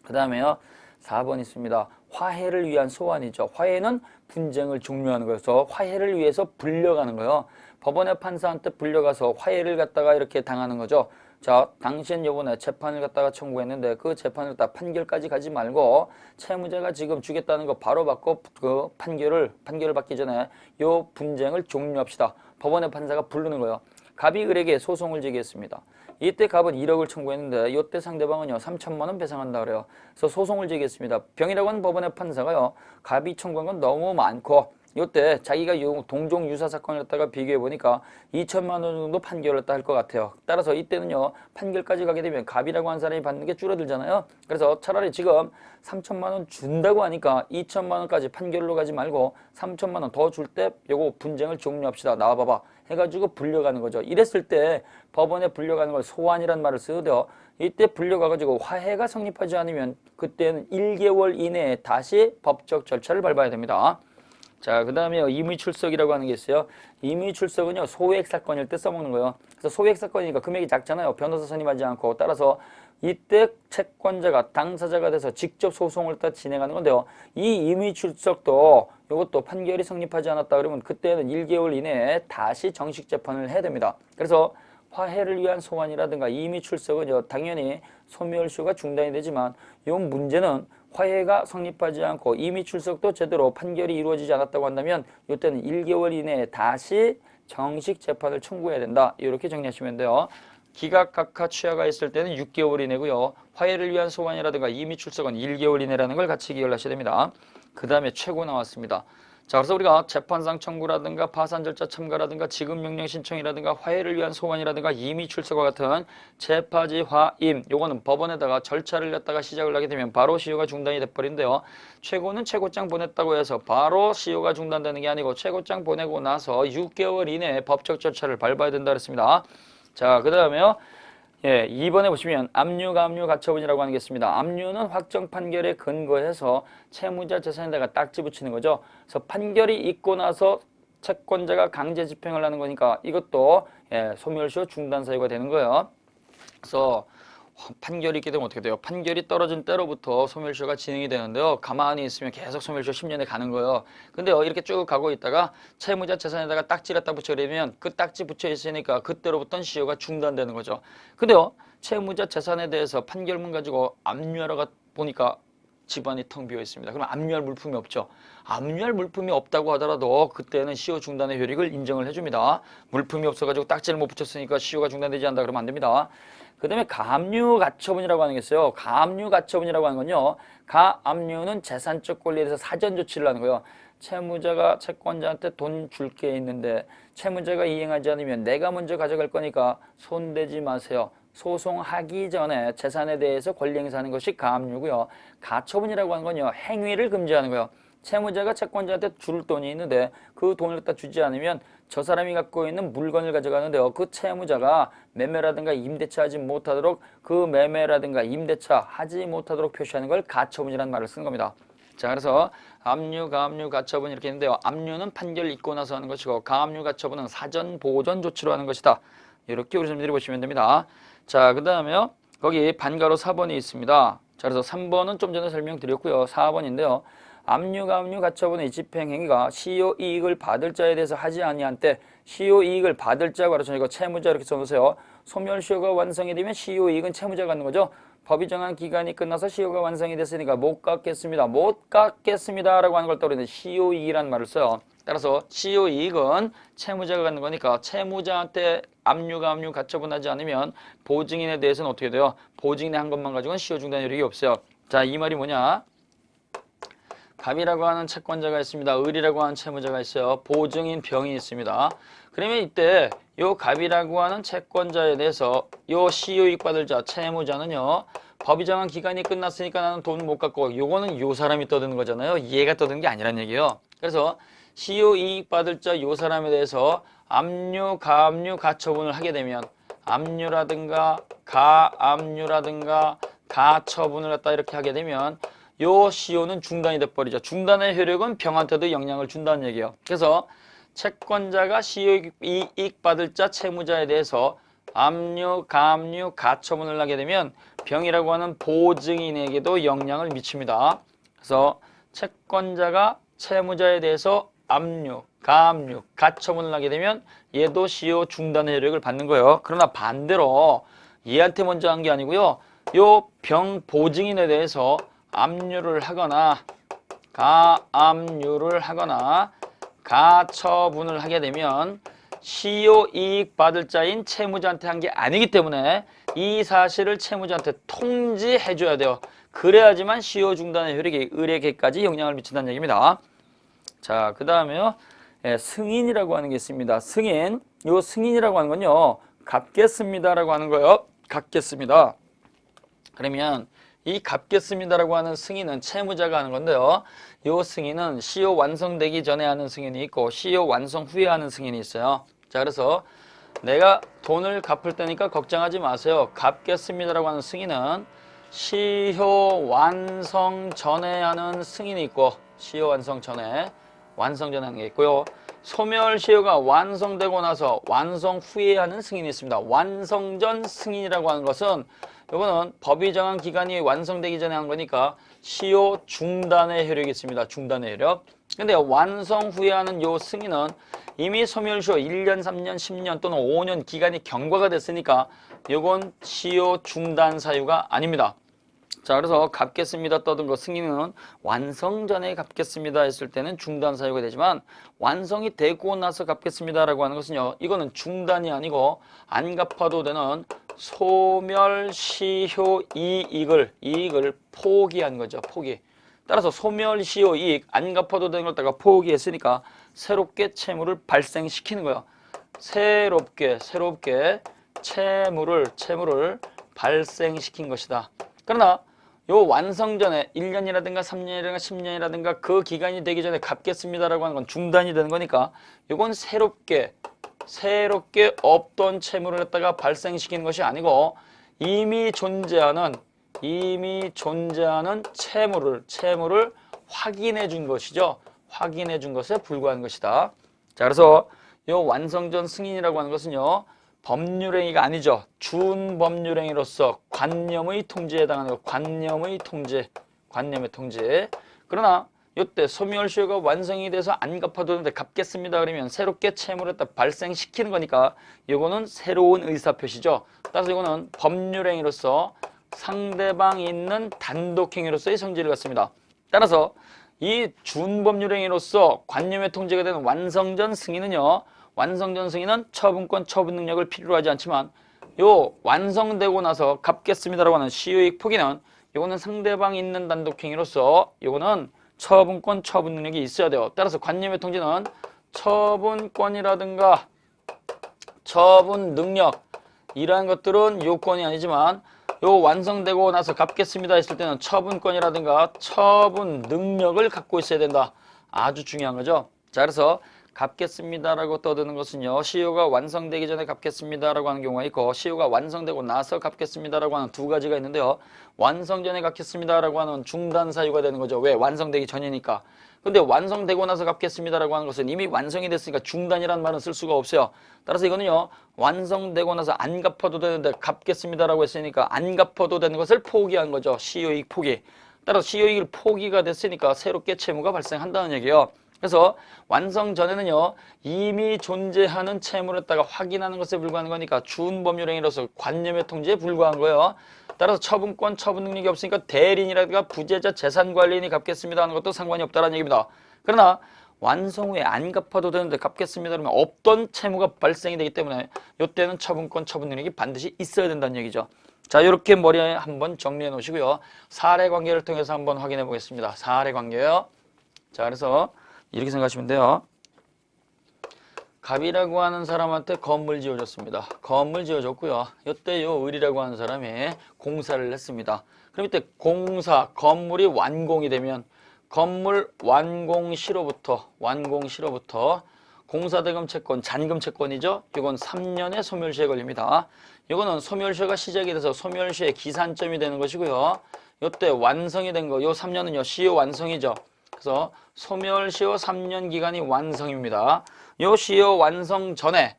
그 다음에요. 4번 있습니다. 화해를 위한 소환이죠. 화해는 분쟁을 종료하는 거여서 화해를 위해서 불려가는 거예요. 법원의 판사한테 불려가서 화해를 갖다가 이렇게 당하는 거죠. 자, 당신 요번에 재판을 갖다가 청구했는데 그 재판을 갖다 판결까지 가지 말고 채무자가 지금 주겠다는 거 바로 받고 그 판결을 받기 전에 요 분쟁을 종료합시다. 법원의 판사가 부르는 거예요. 갑이 을에게 소송을 제기했습니다. 이때 갑은 1억을 청구했는데 이때 상대방은요 3천만 원 배상한다 그래요. 그래서 소송을 제기했습니다. 병이라고 하는 법원의 판사가요 갑이 청구한 건 너무 많고 이때 자기가 동종 유사 사건을 갖다가 비교해 보니까 2천만 원 정도 판결을 할 것 같아요. 따라서 이때는요 판결까지 가게 되면 갑이라고 한 사람이 받는 게 줄어들잖아요. 그래서 차라리 지금 3천만 원 준다고 하니까 2천만 원까지 판결로 가지 말고 3천만 원 더 줄 때 요거 분쟁을 종료합시다. 나와봐봐 해가지고 불려가는 거죠. 이랬을 때 법원에 불려가는 걸 소환이란 말을 쓰거든요. 이때 불려가가지고 화해가 성립하지 않으면 그때는 1개월 이내에 다시 법적 절차를 밟아야 됩니다. 자, 그 다음에 임의출석이라고 하는 게 있어요. 임의출석은요, 소액 사건일 때 써먹는 거예요. 그래서 소액 사건이니까 금액이 작잖아요. 변호사 선임하지 않고. 따라서 이때 채권자가 당사자가 돼서 직접 소송을 다 진행하는 건데요. 이 임의출석도 이것도 판결이 성립하지 않았다 그러면 그때는 1개월 이내에 다시 정식 재판을 해야 됩니다. 그래서 화해를 위한 소환이라든가 임의출석은요, 당연히 소멸시효가 중단이 되지만 이 문제는 화해가 성립하지 않고 임의출석도 제대로 판결이 이루어지지 않았다고 한다면 이때는 1개월 이내에 다시 정식 재판을 청구해야 된다. 이렇게 정리하시면 돼요. 기각각하 취하가 있을 때는 6개월 이내고요. 화해를 위한 소환이라든가 임의출석은 1개월 이내라는 걸 같이 기억하셔야 됩니다. 그 다음에 최고 나왔습니다. 자, 그래서 우리가 재판상 청구라든가 파산 절차 첨가라든가 지급 명령 신청이라든가 화해를 위한 소환이라든가 임의 출석과 같은 재파지 화임 요거는 법원에다가 절차를 갖다가 시작을 하게 되면 바로 시효가 중단이 돼버린데요. 최고는 최고장 보냈다고 해서 바로 시효가 중단되는 게 아니고 최고장 보내고 나서 6개월 이내에 법적 절차를 밟아야 된다 그랬습니다. 자, 그 다음에요. 예, 2번에 보시면 압류, 가압류, 가처분이라고 하는 게 있습니다. 압류는 확정 판결에 근거해서 채무자 재산에다가 딱지 붙이는 거죠. 그래서 판결이 있고 나서 채권자가 강제 집행을 하는 거니까 이것도 소멸시효 중단 사유가 되는 거예요. 그래서 판결이 있게 되면 어떻게 돼요? 판결이 떨어진 때로부터 소멸시효가 진행이 되는데요. 가만히 있으면 계속 소멸시효 10년에 가는 거예요. 근데 이렇게 쭉 가고 있다가 채무자 재산에다가 딱지를 갖다 붙여버리면 그 딱지 붙여 있으니까 그때로부터는 시효가 중단되는 거죠. 근데요, 채무자 재산에 대해서 판결문 가지고 압류하러 보니까 집안이 텅 비어 있습니다. 그럼 압류할 물품이 없죠. 압류할 물품이 없다고 하더라도 그때는 시효 중단의 효력을 인정을 해줍니다. 물품이 없어가지고 딱지를 못 붙였으니까 시효가 중단되지 않는다 그러면 안 됩니다. 그 다음에 가압류 가처분이라고 하는 게 있어요. 가압류 가처분이라고 하는 건요. 가압류는 재산적 권리에 대해서 사전 조치를 하는 거예요. 채무자가 채권자한테 돈 줄 게 있는데 채무자가 이행하지 않으면 내가 먼저 가져갈 거니까 손대지 마세요. 소송하기 전에 재산에 대해서 권리 행사하는 것이 가압류고요. 가처분이라고 하는 건요. 행위를 금지하는 거예요. 채무자가 채권자한테 줄 돈이 있는데 그 돈을 갖다 주지 않으면 저 사람이 갖고 있는 물건을 가져가는데요. 그 채무자가 매매라든가 임대차 하지 못하도록 그 매매라든가 임대차 하지 못하도록 표시하는 걸 가처분이라는 말을 쓴 겁니다. 자, 그래서 압류, 가압류, 가처분 이렇게 있는데요. 압류는 판결 있고 나서 하는 것이고 가압류, 가처분은 사전 보전 조치로 하는 것이다. 이렇게 우리 선생님들이 보시면 됩니다. 자, 그 다음에요. 거기 반가로 4번이 있습니다. 자, 그래서 3번은 좀 전에 설명드렸고요. 4번인데요. 압류, 가압류, 가처분의 집행행위가 시효 이익을 받을 자에 대해서 하지 아니한 때 시효 이익을 받을 자가 그렇죠. 이거 채무자 이렇게 써놓으세요. 소멸시효가 완성이 되면 시효 이익은 채무자가 갖는 거죠. 법이 정한 기간이 끝나서 시효가 완성이 됐으니까 못 갚겠습니다. 못 갚겠습니다 라고 하는 걸 떠올리는 시효 이익이라는 말을 써요. 따라서 시효 이익은 채무자가 갖는 거니까 채무자한테 압류, 가압류, 가처분하지 않으면 보증인에 대해서는 어떻게 돼요? 보증인이 한 것만 가지고는 시효 중단 효력이 없어요. 자, 이 말이 뭐냐? 갑이라고 하는 채권자가 있습니다. 을이라고 하는 채무자가 있어요. 보증인 병이 있습니다. 그러면 이때 요 갑이라고 하는 채권자에 대해서 요 시효이익 받을 자 채무자는요. 법이 정한 기간이 끝났으니까 나는 돈 못 갚고 요거는 요 사람이 떠드는 거잖아요. 얘가 떠드는 게 아니란 얘기예요. 그래서 시효이익 받을 자 요 사람에 대해서 압류, 가압류, 가처분을 하게 되면 압류라든가 가압류라든가 가처분을 갖다 이렇게 하게 되면 요 시효는 중단이 돼버리죠. 중단의 효력은 병한테도 영향을 준다는 얘기예요. 그래서 채권자가 시효이익 받을 자 채무자에 대해서 압류, 가압류, 가처분을 하게 되면 병이라고 하는 보증인에게도 영향을 미칩니다. 그래서 채권자가 채무자에 대해서 압류, 가압류, 가처분을 하게 되면 얘도 시효 중단의 효력을 받는 거예요. 그러나 반대로 얘한테 먼저 한 게 아니고요. 요 병 보증인에 대해서 압류를 하거나 가압류를 하거나 가처분을 하게 되면 시효 이익 받을 자인 채무자한테 한 게 아니기 때문에 이 사실을 채무자한테 통지해 줘야 돼요. 그래야지만 시효 중단의 효력이 을에게까지 영향을 미친다는 얘기입니다. 자, 그 다음에요. 승인이라고 하는 게 있습니다. 승인. 요 승인이라고 하는 건요. 갚겠습니다라고 하는 거예요. 갚겠습니다. 그러면 이 갚겠습니다라고 하는 승인은 채무자가 하는 건데요. 요 승인은 시효 완성되기 전에 하는 승인이 있고 시효 완성 후에 하는 승인이 있어요. 자, 그래서 내가 돈을 갚을 때니까 걱정하지 마세요. 갚겠습니다라고 하는 승인은 시효 완성 전에 하는 승인이 있고 시효 완성 전에 하는 게 있고요. 소멸시효가 완성되고 나서 완성 후에 하는 승인이 있습니다. 완성 전 승인이라고 하는 것은 이거는 법이 정한 기간이 완성되기 전에 한 거니까 시효 중단의 효력이 있습니다. 중단의 효력. 근데 완성 후에 하는 요 승인은 이미 소멸시효 1년, 3년, 10년 또는 5년 기간이 경과가 됐으니까 이건 시효 중단 사유가 아닙니다. 자, 그래서 갚겠습니다 떠든 거 승인은 완성 전에 갚겠습니다 했을 때는 중단 사유가 되지만 완성이 되고 나서 갚겠습니다라고 하는 것은요. 이거는 중단이 아니고 안 갚아도 되는 소멸시효 이익을 포기한 거죠. 포기. 따라서 소멸시효 이익 안 갚아도 되는 걸 다가 포기했으니까 새롭게 채무를 발생시키는 거예요. 새롭게 채무를 발생시킨 것이다. 그러나 요 완성 전에 1년이라든가 3년이라든가 10년이라든가 그 기간이 되기 전에 갚겠습니다라고 하는 건 중단이 되는 거니까 이건 새롭게 없던 채무를 갖다가 발생시키는 것이 아니고 이미 존재하는 채무를 확인해 준 것이죠. 확인해 준 것에 불과한 것이다. 자, 그래서 요 완성 전 승인이라고 하는 것은요. 법률행위가 아니죠. 준법률행위로서 관념의 통지에 해당하는 거. 관념의 통지. 그러나 이때 소멸시효가 완성이 돼서 안 갚아도 되는데 갚겠습니다. 그러면 새롭게 채무를 발생시키는 거니까 이거는 새로운 의사표시죠. 따라서 이거는 법률행위로서 상대방이 있는 단독행위로서의 성질을 갖습니다. 따라서 이 준법률행위로서 관념의 통지가 되는 완성전 승인은요. 완성전 승인은 처분권, 처분 능력을 필요로 하지 않지만 요 완성되고 나서 갚겠습니다라고 하는 시효이익 포기는 이거는 상대방이 있는 단독행위로서 이거는 처분권, 처분 능력이 있어야 돼요. 따라서 관념의 통지는 처분권이라든가 처분 능력 이러한 것들은 요건이 아니지만 요 완성되고 나서 갚겠습니다 했을 때는 처분권이라든가 처분 능력을 갖고 있어야 된다. 아주 중요한 거죠. 자, 그래서 갚겠습니다라고 떠드는 것은요. 시효가 완성되기 전에 갚겠습니다라고 하는 경우가 있고 시효가 완성되고 나서 갚겠습니다라고 하는 두 가지가 있는데요. 완성 전에 갚겠습니다라고 하는 중단 사유가 되는 거죠. 왜? 완성되기 전이니까. 근데 완성되고 나서 갚겠습니다라고 하는 것은 이미 완성이 됐으니까 중단이라는 말은 쓸 수가 없어요. 따라서 이거는요. 완성되고 나서 안 갚아도 되는데 갚겠습니다라고 했으니까 안 갚아도 되는 것을 포기한 거죠. 시효이익 포기. 따라서 시효이익을 포기가 됐으니까 새롭게 채무가 발생한다는 얘기예요. 그래서 완성 전에는요. 이미 존재하는 채무를 갖다가 확인하는 것에 불과한 거니까 준법률행위로서 관념의 통지에 불과한 거예요. 따라서 처분권, 처분 능력이 없으니까 대리인이라든가 부재자 재산관리인이 갚겠습니다 하는 것도 상관이 없다는 얘기입니다. 그러나 완성 후에 안 갚아도 되는데 갚겠습니다 그러면 없던 채무가 발생이 되기 때문에 이때는 처분권, 처분 능력이 반드시 있어야 된다는 얘기죠. 자, 이렇게 머리에 한번 정리해 놓으시고요. 사례관계를 통해서 한번 확인해 보겠습니다. 사례관계요. 자, 그래서 이렇게 생각하시면 돼요. 갑이라고 하는 사람한테 건물 지어줬습니다. 건물 지어줬고요. 이때 요 을이라고 하는 사람이 공사를 했습니다. 그럼 이때 건물이 완공이 되면 건물 완공 시로부터 공사대금 채권, 잔금 채권이죠. 이건 3년의 소멸시효에 걸립니다. 이거는 소멸시효가 시작이 돼서 소멸시효의 기산점이 되는 것이고요. 이때 완성이 된 거, 요 3년은요 시효 완성이죠. 그래서 소멸시효 3년 기간이 완성입니다. 요 시효 완성 전에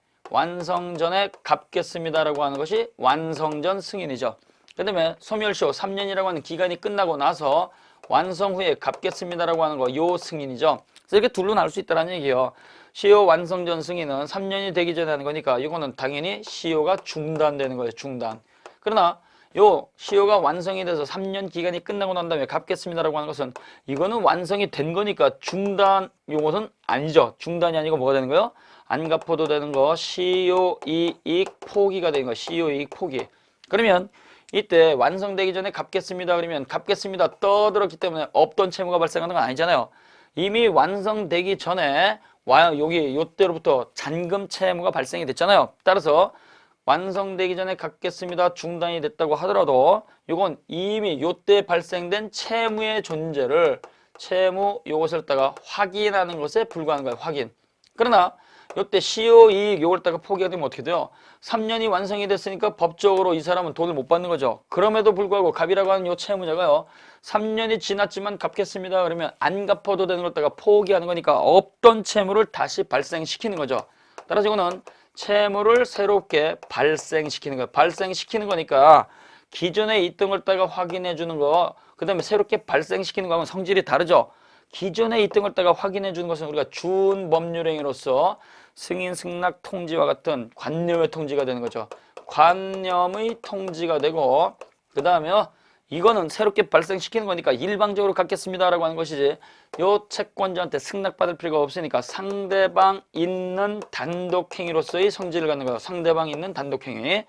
갚겠습니다라고 하는 것이 완성전 승인이죠. 그 다음에 소멸시효 3년이라고 하는 기간이 끝나고 나서 완성 후에 갚겠습니다라고 하는 거 요 승인이죠. 그래서 이렇게 둘로 나눌 수 있다는 얘기예요. 시효 완성전 승인은 3년이 되기 전에 하는 거니까 이거는 당연히 시효가 중단되는 거예요. 중단. 그러나 요 시효가 완성이 돼서 3년 기간이 끝나고 난 다음에 갚겠습니다라고 하는 것은 이거는 완성이 된 거니까 중단 요것은 아니죠. 중단이 아니고 뭐가 되는 거예요? 안 갚아도 되는 거 시효 이익 포기가 되는 거 시효 이익 포기. 그러면 이때 완성되기 전에 갚겠습니다. 그러면 갚겠습니다 떠들었기 때문에 없던 채무가 발생하는 건 아니잖아요. 이미 완성되기 전에 여기 요때로부터 잔금 채무가 발생이 됐잖아요. 따라서 완성되기 전에 갚겠습니다 중단이 됐다고 하더라도 이건 이미 요때 발생된 채무의 존재를 채무 요것을 따가 확인하는 것에 불과한 거예요. 확인. 그러나 요때 시효이익 요걸 따가 포기가 되면 어떻게 돼요? 3년이 완성이 됐으니까 법적으로 이 사람은 돈을 못 받는 거죠. 그럼에도 불구하고 갑이라고 하는 요 채무자가요 3년이 지났지만 갚겠습니다 그러면 안 갚아도 되는 걸 따가 포기하는 거니까 없던 채무를 다시 발생시키는 거죠. 따라서 이거는 채무를 새롭게 발생시키는 거예요. 발생시키는 거니까 기존에 있던 걸 따가 확인해 주는 거, 그 다음에 새롭게 발생시키는 거하고는 성질이 다르죠. 기존에 있던 걸 따가 확인해 주는 것은 우리가 준법률행위로서 승인, 승낙, 통지와 같은 관념의 통지가 되는 거죠. 관념의 통지가 되고 그 다음에 이거는 새롭게 발생시키는 거니까 일방적으로 갚겠습니다라고 하는 것이지 요 채권자한테 승낙받을 필요가 없으니까 상대방 있는 단독행위로서의 성질을 갖는 거예요. 상대방 있는 단독행위.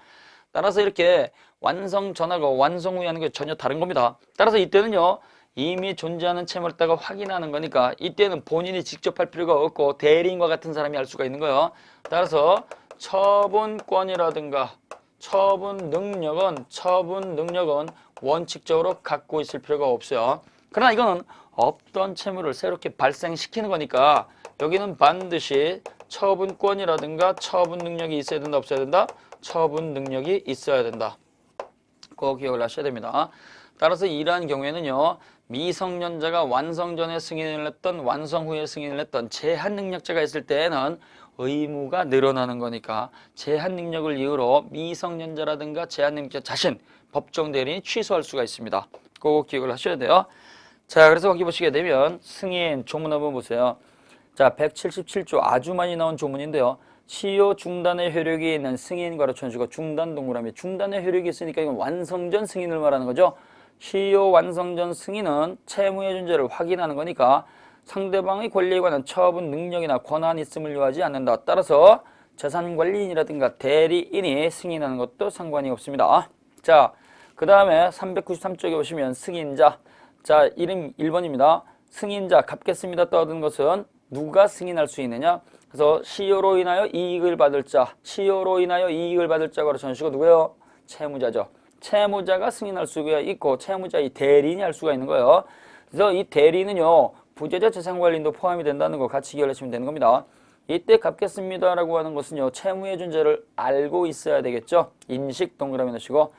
따라서 이렇게 완성 전하고 완성 후에 하는 게 전혀 다른 겁니다. 따라서 이때는요. 이미 존재하는 채무를 따가 확인하는 거니까 이때는 본인이 직접 할 필요가 없고 대리인과 같은 사람이 할 수가 있는 거예요. 따라서 처분권이라든가 처분 능력은 원칙적으로 갖고 있을 필요가 없어요. 그러나 이거는 없던 채무를 새롭게 발생시키는 거니까 여기는 반드시 처분권이라든가 처분 능력이 있어야 된다 없어야 된다? 처분 능력이 있어야 된다. 꼭 기억을 하셔야 됩니다. 따라서 이러한 경우에는요. 미성년자가 완성 전에 승인을 했던 완성 후에 승인을 했던 제한 능력자가 있을 때에는 의무가 늘어나는 거니까 제한 능력을 이유로 미성년자라든가 제한 능력자 자신 법정 대리인이 취소할 수가 있습니다. 꼭 기억을 하셔야 돼요. 자, 그래서 거기 보시게 되면 승인 조문 한번 보세요. 자, 177조 아주 많이 나온 조문인데요. 시효 중단의 효력이 있는 승인 가르쳐주고 중단 동그라미 중단의 효력이 있으니까 이건 완성 전 승인을 말하는 거죠. 시효 완성 전 승인은 채무의 존재를 확인하는 거니까 상대방의 권리에 관한 처분 능력이나 권한이 있음을 요하지 않는다. 따라서 재산관리인이라든가 대리인이 승인하는 것도 상관이 없습니다. 자, 그 다음에 393쪽에 보시면 승인자. 자, 이름 1번입니다. 승인자 갚겠습니다 떠든 것은 누가 승인할 수 있느냐? 그래서 시효로 인하여 이익을 받을 자, 시효로 인하여 이익을 받을 자가 전시고 누구예요? 채무자죠. 채무자가 승인할 수가 있고 채무자의 대리인이 할 수가 있는 거예요. 그래서 이 대리인은요. 부재자 재산관리인도 포함이 된다는 거 같이 기억하시면 되는 겁니다. 이때 갚겠습니다라고 하는 것은요. 채무의 존재를 알고 있어야 되겠죠. 인식 동그라미 넣으시고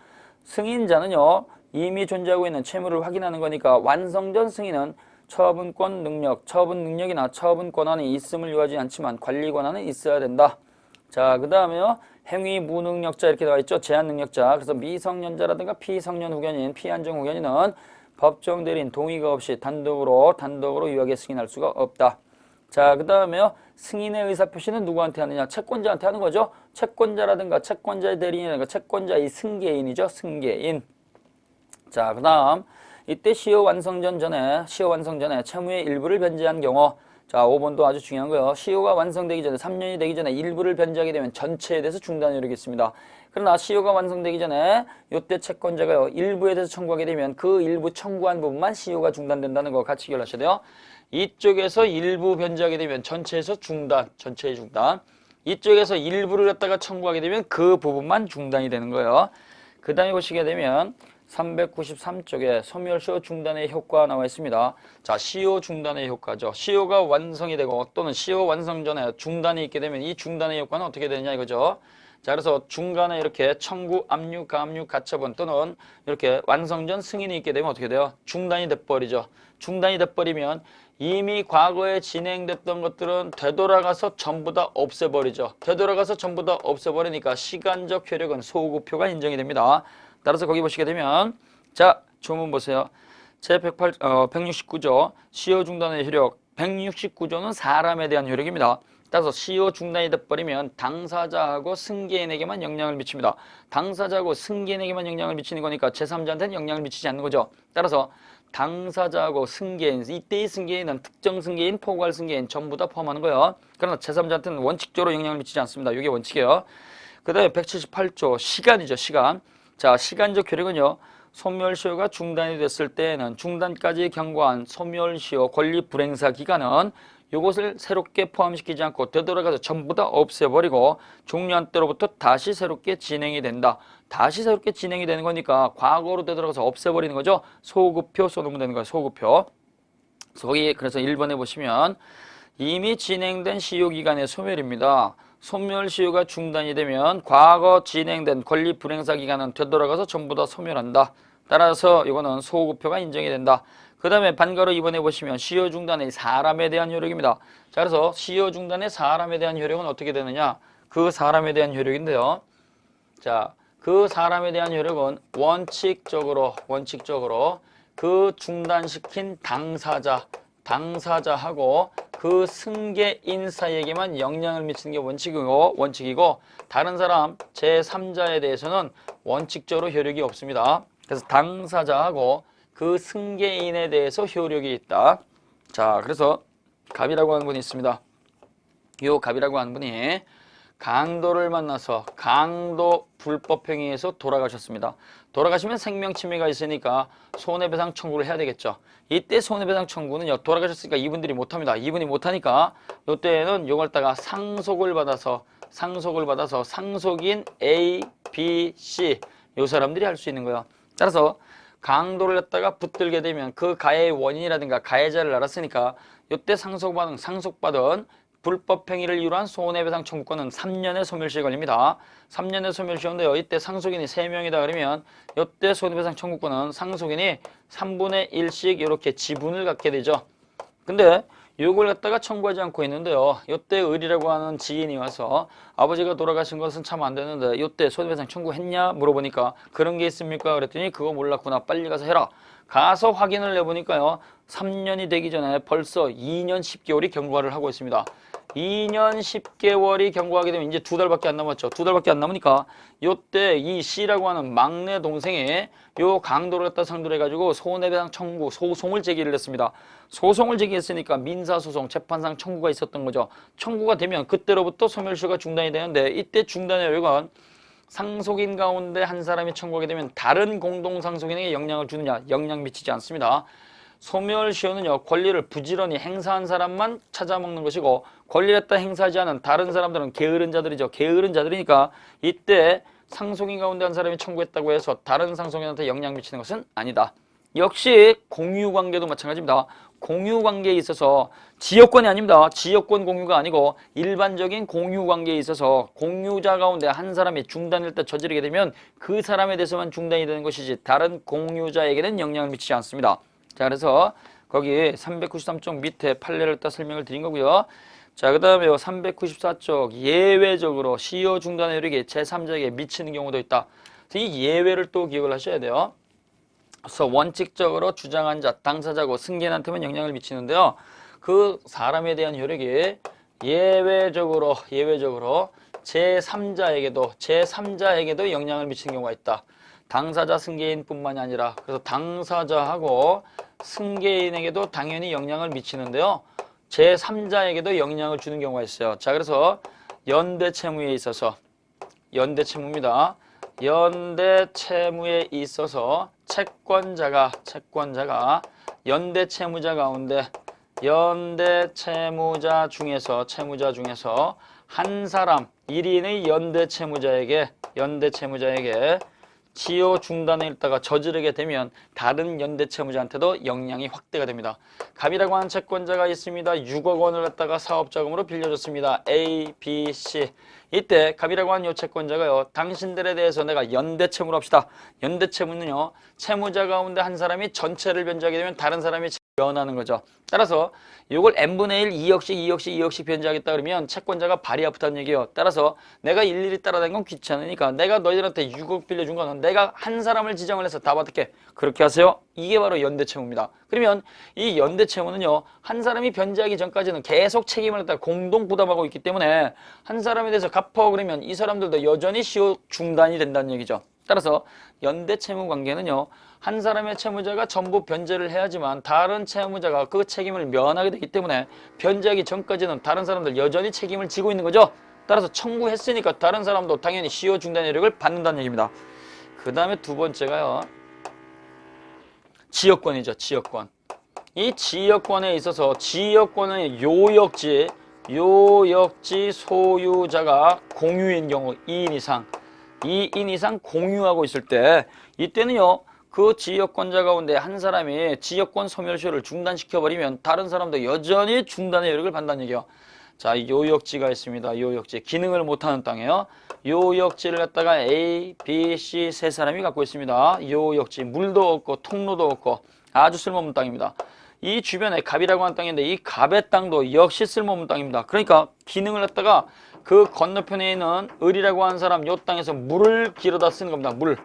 승인자는요. 이미 존재하고 있는 채무를 확인하는 거니까 완성 전 승인은 처분권 능력, 처분 능력이나 처분 권한이 있음을 요하지 않지만 관리 권한은 있어야 된다. 자, 그 다음에요. 행위 무능력자 이렇게 나와 있죠. 제한 능력자. 그래서 미성년자라든가 피성년 후견인, 피한정 후견인은 법정 대리인 동의가 없이 단독으로 유효하게 승인할 수가 없다. 자, 그 다음에요. 승인의 의사표시는 누구한테 하느냐? 채권자한테 하는 거죠. 채권자라든가 채권자의 대리인이라든가 채권자의 승계인이죠. 승계인. 자, 그 다음 이때 시효 완성 전에 채무의 일부를 변제한 경우 자, 5번도 아주 중요한 거예요. 시효가 완성되기 전에 3년이 되기 전에 일부를 변제하게 되면 전체에 대해서 중단이 이루겠습니다. 그러나 시효가 완성되기 전에 이때 채권자가요. 일부에 대해서 청구하게 되면 그 일부 청구한 부분만 시효가 중단된다는 거 같이 기억하셔야 돼요. 이쪽에서 일부 변제하게 되면 전체에서 중단, 전체의 중단. 이쪽에서 일부를 갖다가 청구하게 되면 그 부분만 중단이 되는 거예요. 그 다음에 보시게 되면 393쪽에 소멸시효 중단의 효과가 나와 있습니다. 자, 시효 중단의 효과죠. 시효가 완성이 되고 또는 시효 완성 전에 중단이 있게 되면 이 중단의 효과는 어떻게 되느냐 이거죠. 자, 그래서 중간에 이렇게 청구, 압류, 가압류, 가처분 또는 이렇게 완성 전 승인이 있게 되면 어떻게 돼요? 중단이 돼버리죠. 중단이 돼버리면 이미 과거에 진행됐던 것들은 되돌아가서 전부 다 없애버리죠. 되돌아가서 전부 다 없애버리니까 시간적 효력은 소급효가 인정이 됩니다. 따라서 거기 보시게 되면 자, 조문 보세요. 제169조 시효 중단의 효력 169조는 사람에 대한 효력입니다. 따라서 시효 중단이 돼버리면 당사자하고 승계인에게만 영향을 미칩니다. 당사자하고 승계인에게만 영향을 미치는 거니까 제3자한테는 영향을 미치지 않는 거죠. 따라서 당사자하고 승계인, 이때의 승계인은 특정 승계인, 포괄 승계인 전부 다 포함하는 거예요. 그러나 제3자한테는 원칙적으로 영향을 미치지 않습니다. 이게 원칙이에요. 그 다음에 178조 시간이죠. 시간. 자, 시간적 효력은요. 소멸시효가 중단이 됐을 때에는 중단까지 경과한 소멸시효 권리 불행사 기간은 이것을 새롭게 포함시키지 않고 되돌아가서 전부 다 없애버리고 종료한 때로부터 다시 새롭게 진행이 된다. 다시 새롭게 진행이 되는 거니까 과거로 되돌아가서 없애버리는 거죠. 소급표 써놓으면 되는 거예요. 소급표. 그래서 1번에 보시면 이미 진행된 시효기간의 소멸입니다. 소멸시효가 중단이 되면 과거 진행된 권리 불행사 기간은 되돌아가서 전부 다 소멸한다. 따라서 이거는 소급표가 인정이 된다. 그 다음에 반가로 2번에 보시면 시효 중단의 사람에 대한 효력입니다. 자, 그래서 시효 중단의 사람에 대한 효력은 어떻게 되느냐? 그 사람에 대한 효력인데요. 자, 그 사람에 대한 효력은 원칙적으로 그 중단시킨 당사자하고 그 승계인 사이에게만 영향을 미치는 게 원칙이고 다른 사람 제3자에 대해서는 원칙적으로 효력이 없습니다. 그래서 당사자하고 그 승계인에 대해서 효력이 있다. 자, 그래서 갑이라고 하는 분이 있습니다. 요 갑이라고 하는 분이 강도를 만나서 강도 불법행위에서 돌아가셨습니다. 돌아가시면 생명침해가 있으니까 손해배상 청구를 해야 되겠죠. 이때 손해배상 청구는요, 돌아가셨으니까 이분들이 못합니다. 이분이 못하니까 이때는 요걸 다가 상속을 받아서 상속인 A, B, C 요 사람들이 할 수 있는 거예요. 따라서 강도를 갖다가 붙들게 되면 그 가해의 원인이라든가 가해자를 알았으니까 이때 상속받은 불법행위를 이유로 한 손해배상 청구권은 3년의 소멸시효에 걸립니다. 3년의 소멸시효인데요. 이때 상속인이 3명이다 그러면 이때 손해배상 청구권은 상속인이 3분의 1씩 이렇게 지분을 갖게 되죠. 근데 이걸 갖다가 청구하지 않고 있는데요. 이때 을이라고 하는 지인이 와서 아버지가 돌아가신 것은 참 안 되는데 이때 손해배상 청구했냐 물어보니까 그런 게 있습니까? 그랬더니 그거 몰랐구나. 빨리 가서 해라. 가서 확인을 해보니까요. 3년이 되기 전에 벌써 2년 10개월이 경과를 하고 있습니다. 2년 10개월이 경과하게 되면 이제 2달밖에 안 남았죠. 2달밖에 안 남으니까 요때 이 C라고 하는 막내 동생이 요 강도를 갖다 상대로 해가지고 손해배상 청구 소송을 제기를 했습니다. 소송을 제기했으니까 민사소송 재판상 청구가 있었던 거죠. 청구가 되면 그때로부터 소멸시효가 중단이 되는데 이때 중단의 요건 상속인 가운데 한 사람이 청구하게 되면 다른 공동상속인에게 영향을 주느냐? 영향 미치지 않습니다. 소멸시효는요, 권리를 부지런히 행사한 사람만 찾아먹는 것이고 권리를 갖다 행사하지 않은 다른 사람들은 게으른 자들이죠. 게으른 자들이니까 이때 상속인 가운데 한 사람이 청구했다고 해서 다른 상속인한테 영향 미치는 것은 아니다. 역시 공유관계도 마찬가지입니다. 공유관계에 있어서 지역권이 아닙니다. 지역권 공유가 아니고 일반적인 공유관계에 있어서 공유자 가운데 한 사람이 중단일 때 저지르게 되면 그 사람에 대해서만 중단이 되는 것이지 다른 공유자에게는 영향을 미치지 않습니다. 자, 그래서 거기 393쪽 밑에 판례를 딱 설명을 드린 거고요. 자, 그 다음에 394쪽 예외적으로 시효 중단의 효력이 제3자에게 미치는 경우도 있다. 이 예외를 또 기억을 하셔야 돼요. 그래서 원칙적으로 주장한 자, 당사자고 승계인한테만 영향을 미치는데요. 그 사람에 대한 효력이 예외적으로 제3자에게도 영향을 미치는 경우가 있다. 당사자 승계인뿐만이 아니라 그래서 당사자하고 승계인에게도 당연히 영향을 미치는데요. 제3자에게도 영향을 주는 경우가 있어요. 자, 그래서 연대채무에 있어서 연대채무입니다. 연대채무에 있어서 채권자가 연대채무자 가운데 연대채무자 중에서 한 사람 1인의 연대채무자에게 시효 중단에 있다가 저지르게 되면 다른 연대채무자한테도 영향이 확대가 됩니다. 갑이라고 하는 채권자가 있습니다. 6억 원을 갖다가 사업자금으로 빌려줬습니다. A, B, C. 이때 갑이라고 하는 이 채권자가요. 당신들에 대해서 내가 연대채무로 합시다. 연대채무는요. 채무자 가운데 한 사람이 전체를 변제하게 되면 다른 사람이 면하는 거죠. 따라서 이걸 n분의 1, 2억씩 변제하겠다 그러면 채권자가 발이 아프다는 얘기예요. 따라서 내가 일일이 따라다니는 건 귀찮으니까 내가 너희들한테 6억 빌려준 거는 내가 한 사람을 지정을 해서 다 받을게. 그렇게 하세요. 이게 바로 연대채무입니다. 그러면 이 연대채무는요, 한 사람이 변제하기 전까지는 계속 책임을 갖다 공동 부담하고 있기 때문에 한 사람에 대해서 갚아 그러면 이 사람들도 여전히 시효 중단이 된다는 얘기죠. 따라서 연대채무 관계는요, 한 사람의 채무자가 전부 변제를 해야지만 다른 채무자가 그 책임을 면하게 되기 때문에 변제하기 전까지는 다른 사람들 여전히 책임을 지고 있는 거죠. 따라서 청구했으니까 다른 사람도 당연히 시효 중단 효력을 받는다는 얘기입니다. 그 다음에 두 번째가요, 지역권이죠. 지역권. 이 지역권에 있어서 지역권의 요역지 소유자가 공유인 경우 2인 이상 공유하고 있을 때 이때는요, 그 지역권자 가운데 한 사람이 지역권 소멸시효를 중단시켜버리면 다른 사람도 여전히 중단의 효력을 받는다는 얘기예요. 자, 요역지가 있습니다. 요역지. 기능을 못하는 땅이에요. 요역지를 갖다가 A, B, C 세 사람이 갖고 있습니다. 요역지. 물도 없고 통로도 없고 아주 쓸모없는 땅입니다. 이 주변에 갑이라고 하는 땅인데 이 갑의 땅도 역시 쓸모없는 땅입니다. 그러니까 기능을 갖다가 그 건너편에 있는 을이라고 하는 사람 요 땅에서 물을 길어다 쓰는 겁니다. 물.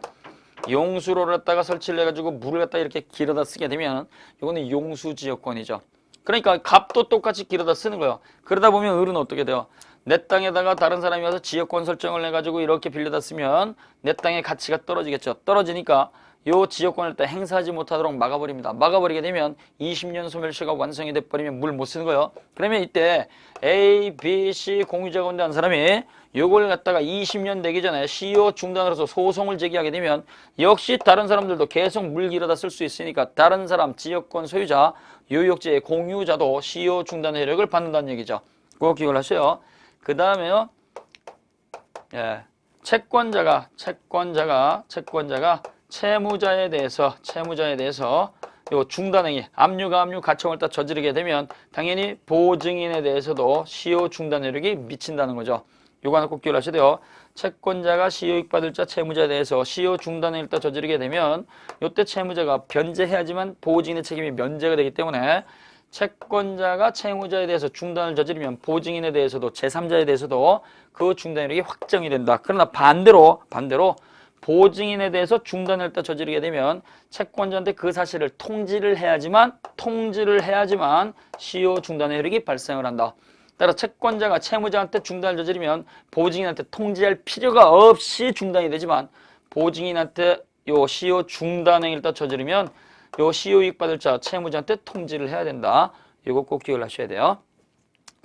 용수로를 갖다가 설치를 해가지고 물을 갖다가 이렇게 길어다 쓰게 되면 이거는 용수지역권이죠. 그러니까 갑도 똑같이 길어다 쓰는 거예요. 그러다 보면 을은 어떻게 돼요? 내 땅에다가 다른 사람이 와서 지역권 설정을 해가지고 이렇게 빌려다 쓰면 내 땅의 가치가 떨어지겠죠. 떨어지니까 요 지역권을 다 행사하지 못하도록 막아버립니다. 막아버리게 되면 20년 소멸시효가 완성이 돼버리면 물 못 쓰는 거예요. 그러면 이때 A, B, C 공유자 가운데 한 사람이 요걸 갖다가 20년 되기 전에 시효 중단으로서 소송을 제기하게 되면 역시 다른 사람들도 계속 물 길어다 쓸 수 있으니까 다른 사람 지역권 소유자 요역지의 공유자도 시효 중단 효력을 받는다는 얘기죠. 꼭 기억하세요. 그 다음에요, 채권자가 채무자에 대해서 요 중단행위, 압류, 가처분을 다 저지르게 되면 당연히 보증인에 대해서도 시효 중단 효력이 미친다는 거죠. 요거 하나 꼭 기억하셔야 돼요. 채권자가 시효익 받을 자 채무자에 대해서 시효 중단을 일단 저지르게 되면 요때 채무자가 변제해야지만 보증인의 책임이 면제가 되기 때문에 채권자가 채무자에 대해서 중단을 저지르면 보증인에 대해서도 제3자에 대해서도 그 중단력이 확정이 된다. 그러나 반대로 보증인에 대해서 중단을 일단 저지르게 되면 채권자한테 그 사실을 통지를 해야지만 시효 중단의 효력이 발생을 한다. 따라 채권자가 채무자한테 중단을 저지르면 보증인한테 통지할 필요가 없이 중단이 되지만 보증인한테 요 시효 중단행위를 일단 저지르면 요 시효이익 받을 자 채무자한테 통지를 해야 된다. 이거 꼭 기억을 하셔야 돼요.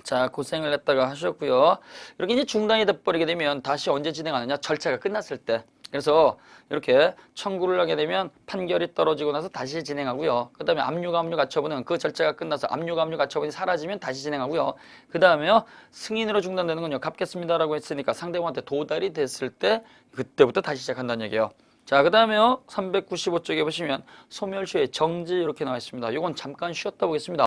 자, 고생을 했다가 하셨고요. 이렇게 이제 중단이 돼버리게 되면 다시 언제 진행하느냐? 절차가 끝났을 때. 그래서 이렇게 청구를 하게 되면 판결이 떨어지고 나서 다시 진행하고요. 그 다음에 압류 가처분은 그 절차가 끝나서 압류 가처분이 사라지면 다시 진행하고요. 그 다음에요, 승인으로 중단되는 건요, 갚겠습니다라고 했으니까 상대방한테 도달이 됐을 때 그때부터 다시 시작한다는 얘기예요. 자, 그 다음에요, 395쪽에 보시면 소멸시효의 정지 이렇게 나와 있습니다. 이건 잠깐 쉬었다 보겠습니다.